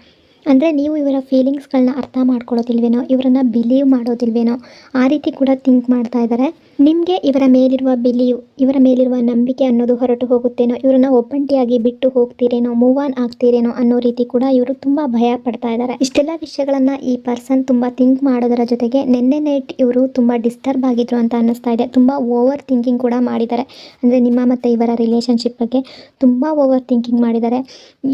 ಅಂದರೆ ನೀವು ಇವರ ಫೀಲಿಂಗ್ಸ್ಗಳನ್ನ ಅರ್ಥ ಮಾಡ್ಕೊಳ್ಳೋದಿಲ್ವೇನೋ, ಇವರನ್ನು ಬಿಲೀವ್ ಮಾಡೋದಿಲ್ವೇನೋ, ಆ ರೀತಿ ಕೂಡ ಥಿಂಕ್ ಮಾಡ್ತಾ ಇದ್ದಾರೆ. ನಿಮಗೆ ಇವರ ಮೇಲಿರುವ ಬಿಲೀವ್, ಇವರ ಮೇಲಿರುವ ನಂಬಿಕೆ ಅನ್ನೋದು ಹೊರಟು ಹೋಗುತ್ತೇನೋ, ಇವರನ್ನು ಒಬ್ಬಂಟಿಯಾಗಿ ಬಿಟ್ಟು ಹೋಗ್ತೀರೇನೋ, ಮೂವ್ ಆನ್ ಆಗ್ತೀರೇನೋ ಅನ್ನೋ ರೀತಿ ಕೂಡ ಇವರು ತುಂಬ ಭಯ ಪಡ್ತಾ ಇದ್ದಾರೆ. ಇಷ್ಟೆಲ್ಲ ವಿಷಯಗಳನ್ನು ಈ ಪರ್ಸನ್ ತುಂಬ ಥಿಂಕ್ ಮಾಡೋದರ ಜೊತೆಗೆ ನಿನ್ನೆ ನೈಟ್ ಇವರು ತುಂಬ ಡಿಸ್ಟರ್ಬ್ ಆಗಿದ್ರು ಅಂತ ಅನ್ನಿಸ್ತಾ ಇದೆ. ತುಂಬ ಓವರ್ ಥಿಂಕಿಂಗ್ ಕೂಡ ಮಾಡಿದ್ದಾರೆ. ಅಂದರೆ ನಿಮ್ಮ ಮತ್ತು ಇವರ ರಿಲೇಷನ್ಶಿಪ್ ಬಗ್ಗೆ ತುಂಬ ಓವರ್ ಥಿಂಕಿಂಗ್ ಮಾಡಿದ್ದಾರೆ.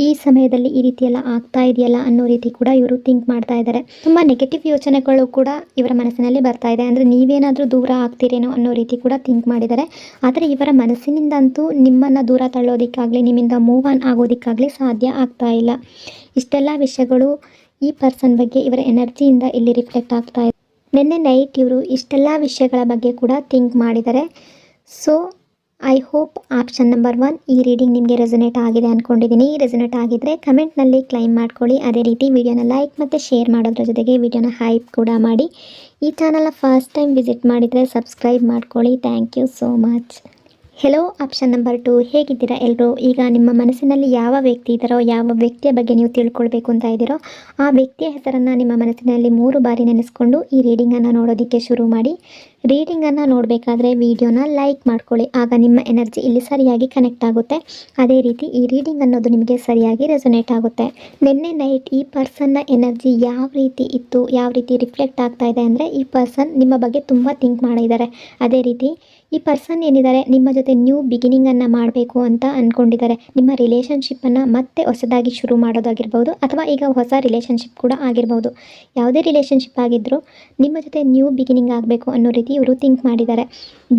ಈ ಸಮಯದಲ್ಲಿ ಈ ರೀತಿ ಎಲ್ಲ ಆಗ್ತಾ ಇದೆಯಲ್ಲ ಅನ್ನೋ ರೀತಿ ಕೂಡ ಇವರು ಥಿಂಕ್ ಮಾಡ್ತಾ ಇದ್ದಾರೆ. ತುಂಬ ನೆಗೆಟಿವ್ ಯೋಚನೆಗಳು ಕೂಡ ಇವರ ಮನಸ್ಸಿನಲ್ಲಿ ಬರ್ತಾ ಇದೆ. ಅಂದರೆ ನೀವೇನಾದರೂ ದೂರ ಆಗ್ತೀರೇನೋ ಅನ್ನೋ ರೀತಿ ಕೂಡ ಥಿಂಕ್ ಮಾಡಿದ್ದಾರೆ. ಆದರೆ ಇವರ ಮನಸ್ಸಿನಿಂದಂತೂ ನಿಮ್ಮನ್ನು ದೂರ ತಳ್ಳೋದಕ್ಕಾಗಲಿ, ನಿಮ್ಮಿಂದ ಮೂವ್ ಆನ್ ಆಗೋದಕ್ಕಾಗಲಿ ಸಾಧ್ಯ ಆಗ್ತಾ ಇಲ್ಲ. ಇಷ್ಟೆಲ್ಲ ವಿಷಯಗಳು ಈ ಪರ್ಸನ್ ಬಗ್ಗೆ ಇವರ ಎನರ್ಜಿಯಿಂದ ಇಲ್ಲಿ ರಿಫ್ಲೆಕ್ಟ್ ಆಗ್ತಾ ಇದೆ. ನಿನ್ನೆ ನೈಟ್ ಇವರು ಇಷ್ಟೆಲ್ಲ ವಿಷಯಗಳ ಬಗ್ಗೆ ಕೂಡ ಥಿಂಕ್ ಮಾಡಿದ್ದಾರೆ. So I hope option number 1 ಈ ರೀಡಿಂಗ್ ನಿಮಗೆ ರೆಸೊನೇಟ್ ಆಗಿದೆ ಅಂದ್ಕೊಂಡಿದ್ದೀನಿ. ರೆಸೊನೇಟ್ ಆಗಿದ್ದರೆ ಕಮೆಂಟ್ನಲ್ಲಿ ಕ್ಲೈಮ್ ಮಾಡ್ಕೊಳ್ಳಿ. ಅದೇ ರೀತಿ ವಿಡಿಯೋನ ಲೈಕ್ ಮತ್ತು ಶೇರ್ ಮಾಡೋದ್ರ ಜೊತೆಗೆ ವಿಡಿಯೋನ ಹೈಪ್ ಕೂಡ ಮಾಡಿ. ಈ ಚಾನಲ್ನ ಫಸ್ಟ್ ಟೈಮ್ ವಿಸಿಟ್ ಮಾಡಿದರೆ ಸಬ್ಸ್ಕ್ರೈಬ್ ಮಾಡ್ಕೊಳ್ಳಿ. Thank you so much. Hello option number 2, ಹೇಗಿದ್ದೀರಾ ಎಲ್ಲರೂ? ಈಗ ನಿಮ್ಮ ಮನಸ್ಸಿನಲ್ಲಿ ಯಾವ ವ್ಯಕ್ತಿ ಇದ್ದಾರೋ, ಯಾವ ವ್ಯಕ್ತಿಯ ಬಗ್ಗೆ ನೀವು ತಿಳ್ಕೊಳ್ಬೇಕು ಅಂತ ಇದ್ದೀರೋ, ಆ ವ್ಯಕ್ತಿಯ ಹೆಸರನ್ನು ನಿಮ್ಮ ಮನಸ್ಸಿನಲ್ಲಿ 3 ಬಾರಿ ನೆನೆಸ್ಕೊಂಡು ಈ ರೀಡಿಂಗನ್ನು ನೋಡೋದಕ್ಕೆ ಶುರು ಮಾಡಿ. ರೀಡಿಂಗನ್ನು ನೋಡಬೇಕಾದ್ರೆ ವಿಡಿಯೋನ ಲೈಕ್ ಮಾಡ್ಕೊಳ್ಳಿ, ಆಗ ನಿಮ್ಮ ಎನರ್ಜಿ ಇಲ್ಲಿ ಸರಿಯಾಗಿ ಕನೆಕ್ಟ್ ಆಗುತ್ತೆ. ಅದೇ ರೀತಿ ಈ ರೀಡಿಂಗ್ ಅನ್ನೋದು ನಿಮಗೆ ಸರಿಯಾಗಿ ರೆಸೊನೇಟ್ ಆಗುತ್ತೆ. ನಿನ್ನೆ ನೈಟ್ ಈ ಪರ್ಸನ್ನ ಎನರ್ಜಿ ಯಾವ ರೀತಿ ಇತ್ತು, ಯಾವ ರೀತಿ ರಿಫ್ಲೆಕ್ಟ್ ಆಗ್ತಾ ಇದೆ ಅಂದರೆ, ಈ ಪರ್ಸನ್ ನಿಮ್ಮ ಬಗ್ಗೆ ತುಂಬ ಥಿಂಕ್ ಮಾಡಿದ್ದಾರೆ. ಅದೇ ರೀತಿ ಈ ಪರ್ಸನ್ ಏನಿದ್ದಾರೆ ನಿಮ್ಮ ಜೊತೆ ನ್ಯೂ ಬಿಗಿನಿಂಗನ್ನು ಮಾಡಬೇಕು ಅಂತ ಅಂದ್ಕೊಂಡಿದ್ದಾರೆ. ನಿಮ್ಮ ರಿಲೇಷನ್ಶಿಪ್ಪನ್ನು ಮತ್ತೆ ಹೊಸದಾಗಿ ಶುರು ಮಾಡೋದಾಗಿರ್ಬೋದು, ಅಥವಾ ಈಗ ಹೊಸ ರಿಲೇಷನ್ಶಿಪ್ ಕೂಡ ಆಗಿರ್ಬೋದು. ಯಾವುದೇ ರಿಲೇಷನ್ಶಿಪ್ ಆಗಿದ್ದರೂ ನಿಮ್ಮ ಜೊತೆ ನ್ಯೂ ಬಿಗಿನಿಂಗ್ ಆಗಬೇಕು ಅನ್ನೋ ರೀತಿ ಇವರು ಥಿಂಕ್ ಮಾಡಿದ್ದಾರೆ.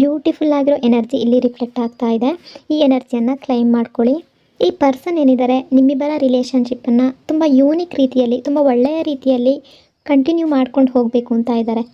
ಬ್ಯೂಟಿಫುಲ್ ಆಗಿರೋ ಎನರ್ಜಿ ಇಲ್ಲಿ ರಿಫ್ಲೆಕ್ಟ್ ಆಗ್ತಾ ಇದೆ. ಈ ಎನರ್ಜಿಯನ್ನು ಕ್ಲೈಮ್ ಮಾಡ್ಕೊಳ್ಳಿ. ಈ ಪರ್ಸನ್ ಏನಿದ್ದಾರೆ ನಿಮ್ಮಿಬ್ಬರ ರಿಲೇಷನ್ಶಿಪ್ಪನ್ನು ತುಂಬ ಯೂನಿಕ್ ರೀತಿಯಲ್ಲಿ, ತುಂಬ ಒಳ್ಳೆಯ ರೀತಿಯಲ್ಲಿ ಕಂಟಿನ್ಯೂ ಮಾಡ್ಕೊಂಡು ಹೋಗಬೇಕು ಅಂತ ಇದ್ದಾರೆ.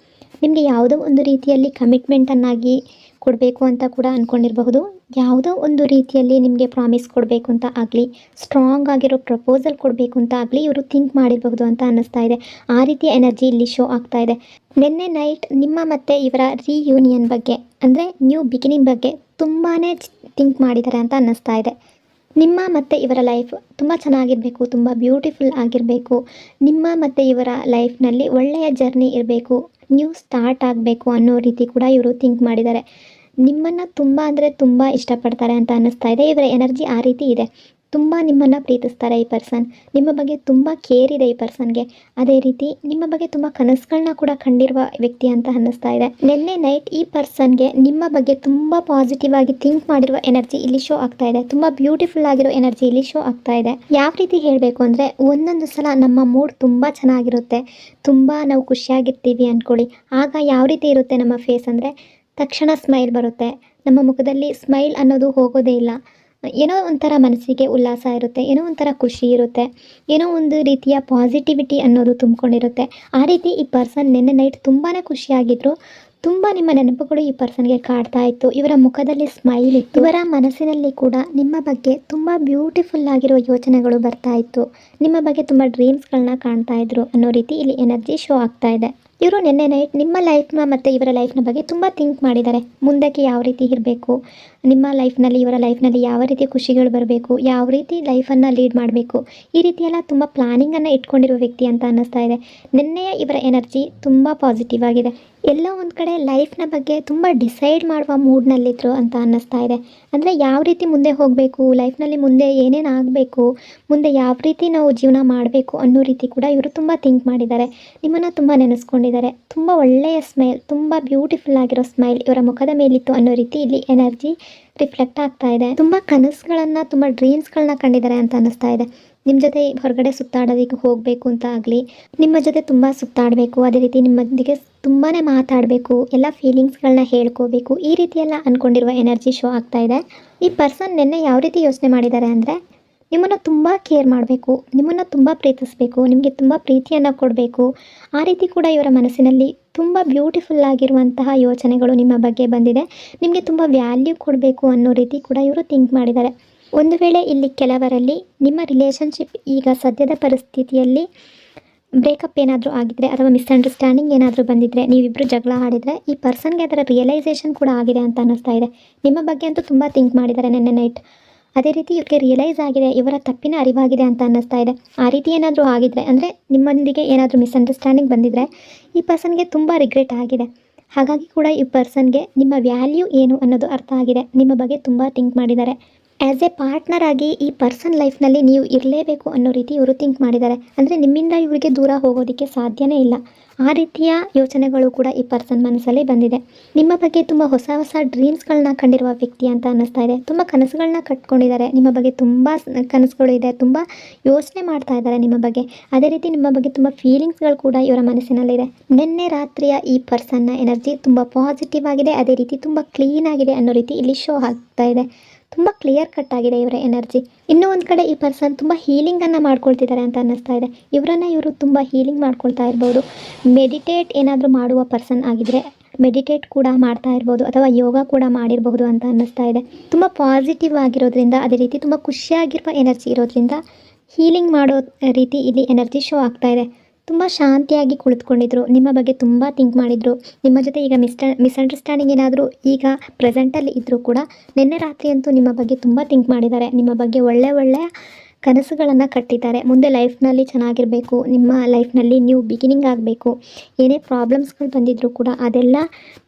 ನಿಮಗೆ ಯಾವುದೋ ಒಂದು ರೀತಿಯಲ್ಲಿ ಕಮಿಟ್ಮೆಂಟನ್ನಾಗಿ ಕೊಡಬೇಕು ಅಂತ ಕೂಡ ಅಂದ್ಕೊಂಡಿರಬಹುದು. ಯಾವುದೋ ಒಂದು ರೀತಿಯಲ್ಲಿ ನಿಮಗೆ ಪ್ರಾಮಿಸ್ ಕೊಡಬೇಕು ಅಂತ ಆಗಲಿ, ಸ್ಟ್ರಾಂಗ್ ಆಗಿರೋ ಪ್ರಪೋಸಲ್ ಕೊಡಬೇಕು ಅಂತ ಆಗಲಿ ಇವರು ಥಿಂಕ್ ಮಾಡಿರಬಹುದು ಅಂತ ಅನ್ನಿಸ್ತಾ ಇದೆ. ಆ ರೀತಿಯ ಎನರ್ಜಿ ಇಲ್ಲಿ ಶೋ ಆಗ್ತಾ ಇದೆ. ನಿನ್ನೆ ನೈಟ್ ನಿಮ್ಮ ಮತ್ತು ಇವರ ರಿಯೂನಿಯನ್ ಬಗ್ಗೆ, ಅಂದರೆ ನ್ಯೂ ಬಿಗಿನಿಂಗ್ ಬಗ್ಗೆ ತುಂಬಾ ಥಿಂಕ್ ಮಾಡಿದ್ದಾರೆ ಅಂತ ಅನ್ನಿಸ್ತಾ ಇದೆ. ನಿಮ್ಮ ಮತ್ತು ಇವರ ಲೈಫ್ ತುಂಬ ಚೆನ್ನಾಗಿರಬೇಕು, ತುಂಬ ಬ್ಯೂಟಿಫುಲ್ ಆಗಿರಬೇಕು, ನಿಮ್ಮ ಮತ್ತು ಇವರ ಲೈಫ್ನಲ್ಲಿ ಒಳ್ಳೆಯ ಜರ್ನಿ ಇರಬೇಕು, ನ್ಯೂ ಸ್ಟಾರ್ಟ್ ಆಗಬೇಕು ಅನ್ನೋ ರೀತಿ ಕೂಡ ಇವರು ಥಿಂಕ್ ಮಾಡಿದ್ದಾರೆ. ನಿಮ್ಮನ್ನು ತುಂಬ ಅಂದರೆ ತುಂಬ ಇಷ್ಟಪಡ್ತಾರೆ ಅಂತ ಅನ್ನಿಸ್ತಾ ಇದೆ. ಇವರ ಎನರ್ಜಿ ಆ ರೀತಿ ಇದೆ. ತುಂಬ ನಿಮ್ಮನ್ನು ಪ್ರೀತಿಸ್ತಾರೆ ಈ ಪರ್ಸನ್. ನಿಮ್ಮ ಬಗ್ಗೆ ತುಂಬ ಕೇರ್ ಇದೆ ಈ ಪರ್ಸನ್ಗೆ. ಅದೇ ರೀತಿ ನಿಮ್ಮ ಬಗ್ಗೆ ತುಂಬ ಕನಸುಗಳನ್ನ ಕೂಡ ಕಂಡಿರುವ ವ್ಯಕ್ತಿ ಅಂತ ಅನ್ನಿಸ್ತಾ ಇದೆ. ನಿನ್ನೆ ನೈಟ್ ಈ ಪರ್ಸನ್ಗೆ ನಿಮ್ಮ ಬಗ್ಗೆ ತುಂಬ ಪಾಸಿಟಿವ್ ಆಗಿ ಥಿಂಕ್ ಮಾಡಿರುವ ಎನರ್ಜಿ ಇಲ್ಲಿ ಶೋ ಆಗ್ತಾ ಇದೆ. ತುಂಬ ಬ್ಯೂಟಿಫುಲ್ ಆಗಿರೋ ಎನರ್ಜಿ ಇಲ್ಲಿ ಶೋ ಆಗ್ತಾ ಇದೆ. ಯಾವ ರೀತಿ ಹೇಳಬೇಕು ಅಂದರೆ, ಒಂದೊಂದು ಸಲ ನಮ್ಮ ಮೂಡ್ ತುಂಬ ಚೆನ್ನಾಗಿರುತ್ತೆ, ತುಂಬ ನಾವು ಖುಷಿಯಾಗಿರ್ತೀವಿ ಅಂದ್ಕೊಳ್ಳಿ. ಆಗ ಯಾವ ರೀತಿ ಇರುತ್ತೆ ನಮ್ಮ ಫೇಸ್ ಅಂದರೆ, ತಕ್ಷಣ ಸ್ಮೈಲ್ ಬರುತ್ತೆ. ನಮ್ಮ ಮುಖದಲ್ಲಿ ಸ್ಮೈಲ್ ಅನ್ನೋದು ಹೋಗೋದೇ ಇಲ್ಲ. ಏನೋ ಒಂಥರ ಮನಸ್ಸಿಗೆ ಉಲ್ಲಾಸ ಇರುತ್ತೆ, ಏನೋ ಒಂಥರ ಖುಷಿ ಇರುತ್ತೆ, ಏನೋ ಒಂದು ರೀತಿಯ ಪಾಸಿಟಿವಿಟಿ ಅನ್ನೋದು ತುಂಬಿಕೊಂಡಿರುತ್ತೆ. ಆ ರೀತಿ ಈ ಪರ್ಸನ್ ನಿನ್ನೆ ನೈಟ್ ತುಂಬಾ ಖುಷಿಯಾಗಿದ್ದರು. ತುಂಬ ನಿಮ್ಮ ನೆನಪುಗಳು ಈ ಪರ್ಸನ್ಗೆ ಕಾಡ್ತಾ ಇತ್ತು. ಇವರ ಮುಖದಲ್ಲಿ ಸ್ಮೈಲ್ ಇತ್ತು. ಇವರ ಮನಸ್ಸಿನಲ್ಲಿ ಕೂಡ ನಿಮ್ಮ ಬಗ್ಗೆ ತುಂಬ ಬ್ಯೂಟಿಫುಲ್ ಆಗಿರೋ ಯೋಚನೆಗಳು ಬರ್ತಾ ಇತ್ತು. ನಿಮ್ಮ ಬಗ್ಗೆ ತುಂಬ ಡ್ರೀಮ್ಸ್ಗಳನ್ನ ಕಾಣ್ತಾ ಇದ್ರು ಅನ್ನೋ ರೀತಿ ಇಲ್ಲಿ ಎನರ್ಜಿ ಶೋ ಆಗ್ತಾ ಇದೆ. ಇವರು ನಿನ್ನೆ ನೈಟ್ ನಿಮ್ಮ ಲೈಫ್ನ ಮತ್ತು ಇವರ ಲೈಫ್ನ ಬಗ್ಗೆ ತುಂಬ ಥಿಂಕ್ ಮಾಡಿದ್ದಾರೆ. ಮುಂದಕ್ಕೆ ಯಾವ ರೀತಿ ಇರಬೇಕು, ನಿಮ್ಮ ಲೈಫ್ನಲ್ಲಿ ಇವರ ಲೈಫ್ನಲ್ಲಿ ಯಾವ ರೀತಿ ಖುಷಿಗಳು ಬರಬೇಕು, ಯಾವ ರೀತಿ ಲೈಫನ್ನು ಲೀಡ್ ಮಾಡಬೇಕು, ಈ ರೀತಿಯೆಲ್ಲ ತುಂಬ ಪ್ಲಾನಿಂಗನ್ನು ಇಟ್ಕೊಂಡಿರುವ ವ್ಯಕ್ತಿ ಅಂತ ಅನ್ನಿಸ್ತಾ ಇದೆ. ನಿನ್ನೆಯ ಇವರ ಎನರ್ಜಿ ತುಂಬ ಪಾಸಿಟಿವ್ ಆಗಿದೆ. ಎಲ್ಲೋ ಒಂದು ಕಡೆ ಲೈಫ್ನ ಬಗ್ಗೆ ತುಂಬ ಡಿಸೈಡ್ ಮಾಡುವ ಮೂಡ್ನಲ್ಲಿದ್ದರು ಅಂತ ಅನ್ನಿಸ್ತಾ ಇದೆ. ಅಂದರೆ ಯಾವ ರೀತಿ ಮುಂದೆ ಹೋಗಬೇಕು, ಲೈಫ್ನಲ್ಲಿ ಮುಂದೆ ಏನೇನು ಆಗಬೇಕು, ಮುಂದೆ ಯಾವ ರೀತಿ ನಾವು ಜೀವನ ಮಾಡಬೇಕು ಅನ್ನೋ ರೀತಿ ಕೂಡ ಇವರು ತುಂಬ ಥಿಂಕ್ ಮಾಡಿದ್ದಾರೆ. ನಿಮ್ಮನ್ನು ತುಂಬ ನೆನೆಸ್ಕೊಂಡಿದ್ದಾರೆ. ತುಂಬ ಒಳ್ಳೆಯ ಸ್ಮೈಲ್, ತುಂಬ ಬ್ಯೂಟಿಫುಲ್ ಆಗಿರೋ ಸ್ಮೈಲ್ ಇವರ ಮುಖದ ಮೇಲಿತ್ತು ಅನ್ನೋ ರೀತಿ ಇಲ್ಲಿ ಎನರ್ಜಿ ರಿಫ್ಲೆಕ್ಟ್ ಆಗ್ತಾ ಇದೆ. ತುಂಬ ಕನಸುಗಳನ್ನು, ತುಂಬ ಡ್ರೀಮ್ಸ್ಗಳನ್ನ ಕಂಡಿದ್ದಾರೆ ಅಂತ ಅನ್ನಿಸ್ತಾ ಇದೆ. ನಿಮ್ಮ ಜೊತೆ ಹೊರಗಡೆ ಸುತ್ತಾಡೋದಕ್ಕೆ ಹೋಗಬೇಕು ಅಂತ ಆಗಲಿ, ನಿಮ್ಮ ಜೊತೆ ತುಂಬ ಸುತ್ತಾಡಬೇಕು, ಅದೇ ರೀತಿ ನಿಮ್ಮೊಂದಿಗೆ ತುಂಬಾ ಮಾತಾಡಬೇಕು, ಎಲ್ಲ ಫೀಲಿಂಗ್ಸ್ಗಳನ್ನ ಹೇಳ್ಕೋಬೇಕು, ಈ ರೀತಿ ಎಲ್ಲ ಅಂದ್ಕೊಂಡಿರುವ ಎನರ್ಜಿ ಶೋ ಆಗ್ತಾ ಇದೆ. ಈ ಪರ್ಸನ್ ನಿನ್ನೆ ಯಾವ ರೀತಿ ಯೋಚನೆ ಮಾಡಿದ್ದಾರೆ ಅಂದರೆ, ನಿಮ್ಮನ್ನು ತುಂಬ ಕೇರ್ ಮಾಡಬೇಕು, ನಿಮ್ಮನ್ನು ತುಂಬ ಪ್ರೀತಿಸಬೇಕು, ನಿಮಗೆ ತುಂಬ ಪ್ರೀತಿಯನ್ನು ಕೊಡಬೇಕು, ಆ ರೀತಿ ಕೂಡ ಇವರ ಮನಸ್ಸಿನಲ್ಲಿ ತುಂಬ ಬ್ಯೂಟಿಫುಲ್ ಆಗಿರುವಂತಹ ಯೋಚನೆಗಳು ನಿಮ್ಮ ಬಗ್ಗೆ ಬಂದಿದೆ. ನಿಮಗೆ ತುಂಬ ವ್ಯಾಲ್ಯೂ ಕೊಡಬೇಕು ಅನ್ನೋ ರೀತಿ ಕೂಡ ಇವರು ಥಿಂಕ್ ಮಾಡಿದ್ದಾರೆ. ಒಂದು ವೇಳೆ ಇಲ್ಲಿ ಕೆಲವರಲ್ಲಿ ನಿಮ್ಮ ರಿಲೇಷನ್ಶಿಪ್ ಈಗ ಸದ್ಯದ ಪರಿಸ್ಥಿತಿಯಲ್ಲಿ ಬ್ರೇಕಪ್ ಏನಾದರೂ ಆಗಿದ್ದರೆ ಅಥವಾ ಮಿಸ್ಅಂಡರ್ಸ್ಟ್ಯಾಂಡಿಂಗ್ ಏನಾದರೂ ಬಂದಿದ್ದರೆ, ನೀವಿಬ್ಬರು ಜಗಳ ಆಡಿದರೆ, ಈ ಪರ್ಸನ್ಗೆ ಅದರ ರಿಯಲೈಸೇಷನ್ ಕೂಡ ಆಗಿದೆ ಅಂತ ಅನ್ನಿಸ್ತಾ ಇದೆ. ನಿಮ್ಮ ಬಗ್ಗೆ ಅಂತೂ ತುಂಬ ಥಿಂಕ್ ಮಾಡಿದ್ದಾರೆ ನಿನ್ನೆ ನೈಟ್. ಅದೇ ರೀತಿ ಇವರಿಗೆ ರಿಯಲೈಸ್ ಆಗಿದೆ, ಇವರ ತಪ್ಪಿನ ಅರಿವಾಗಿದೆ ಅಂತ ಅನ್ನಿಸ್ತಾ ಇದೆ. ಆ ರೀತಿ ಏನಾದರೂ ಆಗಿದ್ದರೆ, ಅಂದರೆ ನಿಮ್ಮೊಂದಿಗೆ ಏನಾದರೂ ಮಿಸ್ಅಂಡರ್ಸ್ಟ್ಯಾಂಡಿಂಗ್ ಬಂದಿದ್ದರೆ, ಈ ಪರ್ಸನ್ಗೆ ತುಂಬ ರಿಗ್ರೆಟ್ ಆಗಿದೆ. ಹಾಗಾಗಿ ಕೂಡ ಈ ಪರ್ಸನ್ಗೆ ನಿಮ್ಮ ವ್ಯಾಲ್ಯೂ ಏನು ಅನ್ನೋದು ಅರ್ಥ ಆಗಿದೆ. ನಿಮ್ಮ ಬಗ್ಗೆ ತುಂಬ ಥಿಂಕ್ ಮಾಡಿದ್ದಾರೆ. ಆ್ಯಸ್ ಎ ಪಾರ್ಟ್ನರ್ ಆಗಿ ಈ ಪರ್ಸನ್ ಲೈಫ್ನಲ್ಲಿ ನೀವು ಇರಲೇಬೇಕು ಅನ್ನೋ ರೀತಿ ಇವರು ಥಿಂಕ್ ಮಾಡಿದ್ದಾರೆ. ಅಂದರೆ ನಿಮ್ಮಿಂದ ಇವರಿಗೆ ದೂರ ಹೋಗೋದಕ್ಕೆ ಸಾಧ್ಯನೇ ಇಲ್ಲ. ಆ ರೀತಿಯ ಯೋಚನೆಗಳು ಕೂಡ ಈ ಪರ್ಸನ್ ಮನಸ್ಸಲ್ಲಿ ಬಂದಿದೆ. ನಿಮ್ಮ ಬಗ್ಗೆ ತುಂಬ ಹೊಸ ಹೊಸ ಡ್ರೀಮ್ಸ್ಗಳನ್ನ ಕಂಡಿರುವ ವ್ಯಕ್ತಿ ಅಂತ ಅನ್ನಿಸ್ತಾ ಇದೆ. ತುಂಬ ಕನಸುಗಳನ್ನ ಕಟ್ಕೊಂಡಿದ್ದಾರೆ. ನಿಮ್ಮ ಬಗ್ಗೆ ತುಂಬ ಕನಸುಗಳು ಇದೆ, ತುಂಬ ಯೋಚನೆ ಮಾಡ್ತಾ ಇದ್ದಾರೆ ನಿಮ್ಮ ಬಗ್ಗೆ. ಅದೇ ರೀತಿ ನಿಮ್ಮ ಬಗ್ಗೆ ತುಂಬ ಫೀಲಿಂಗ್ಸ್ಗಳು ಕೂಡ ಇವರ ಮನಸ್ಸಿನಲ್ಲಿದೆ. ನಿನ್ನೆ ರಾತ್ರಿಯ ಈ ಪರ್ಸನ್ನ ಎನರ್ಜಿ ತುಂಬ ಪಾಸಿಟಿವ್ ಆಗಿದೆ, ಅದೇ ರೀತಿ ತುಂಬ ಕ್ಲೀನ್ ಆಗಿದೆ ಅನ್ನೋ ರೀತಿ ಇಲ್ಲಿ ಶೋ ಆಗ್ತಾ ಇದೆ. ತುಂಬ ಕ್ಲಿಯರ್ ಕಟ್ ಆಗಿದೆ ಇವರ ಎನರ್ಜಿ. ಇನ್ನೂ ಒಂದು ಕಡೆ ಈ ಪರ್ಸನ್ ತುಂಬ ಹೀಲಿಂಗನ್ನು ಮಾಡ್ಕೊಳ್ತಿದ್ದಾರೆ ಅಂತ ಅನ್ನಿಸ್ತಾ ಇದೆ. ಇವರು ತುಂಬ ಹೀಲಿಂಗ್ ಮಾಡ್ಕೊಳ್ತಾ ಇರ್ಬೋದು. ಮೆಡಿಟೇಟ್ ಏನಾದರೂ ಮಾಡುವ ಪರ್ಸನ್ ಆಗಿದ್ದರೆ ಮೆಡಿಟೇಟ್ ಕೂಡ ಮಾಡ್ತಾ ಇರ್ಬೋದು, ಅಥವಾ ಯೋಗ ಕೂಡ ಮಾಡಿರಬಹುದು ಅಂತ ಅನ್ನಿಸ್ತಾ ಇದೆ. ತುಂಬ ಪಾಸಿಟಿವ್ ಆಗಿರೋದ್ರಿಂದ, ಅದೇ ರೀತಿ ತುಂಬ ಖುಷಿಯಾಗಿರುವ ಎನರ್ಜಿ ಇರೋದ್ರಿಂದ ಹೀಲಿಂಗ್ ಮಾಡೋ ರೀತಿ ಇಲ್ಲಿ ಎನರ್ಜಿ ಶೋ ಆಗ್ತಾ ಇದೆ. ತುಂಬ ಶಾಂತಿಯಾಗಿ ಕುಳಿತುಕೊಂಡಿದ್ರು, ನಿಮ್ಮ ಬಗ್ಗೆ ತುಂಬ ಥಿಂಕ್ ಮಾಡಿದರು. ನಿಮ್ಮ ಜೊತೆ ಈಗ ಮಿಸ್ಅಂಡರ್ಸ್ಟ್ಯಾಂಡಿಂಗ್ ಏನಾದರೂ ಈಗ ಪ್ರೆಸೆಂಟಲ್ಲಿ ಇದ್ದರೂ ಕೂಡ ನಿನ್ನೆ ರಾತ್ರಿ ಅಂತೂ ನಿಮ್ಮ ಬಗ್ಗೆ ತುಂಬ ಥಿಂಕ್ ಮಾಡಿದ್ದಾರೆ. ನಿಮ್ಮ ಬಗ್ಗೆ ಒಳ್ಳೆಯ ಕನಸುಗಳನ್ನು ಕಟ್ಟಿದ್ದಾರೆ. ಮುಂದೆ ಲೈಫ್ನಲ್ಲಿ ಚೆನ್ನಾಗಿರಬೇಕು, ನಿಮ್ಮ ಲೈಫ್ನಲ್ಲಿ ನ್ಯೂ ಬಿಗಿನಿಂಗ್ ಆಗಬೇಕು, ಏನೇ ಪ್ರಾಬ್ಲಮ್ಸ್ಗಳು ಬಂದಿದ್ದರೂ ಕೂಡ ಅದೆಲ್ಲ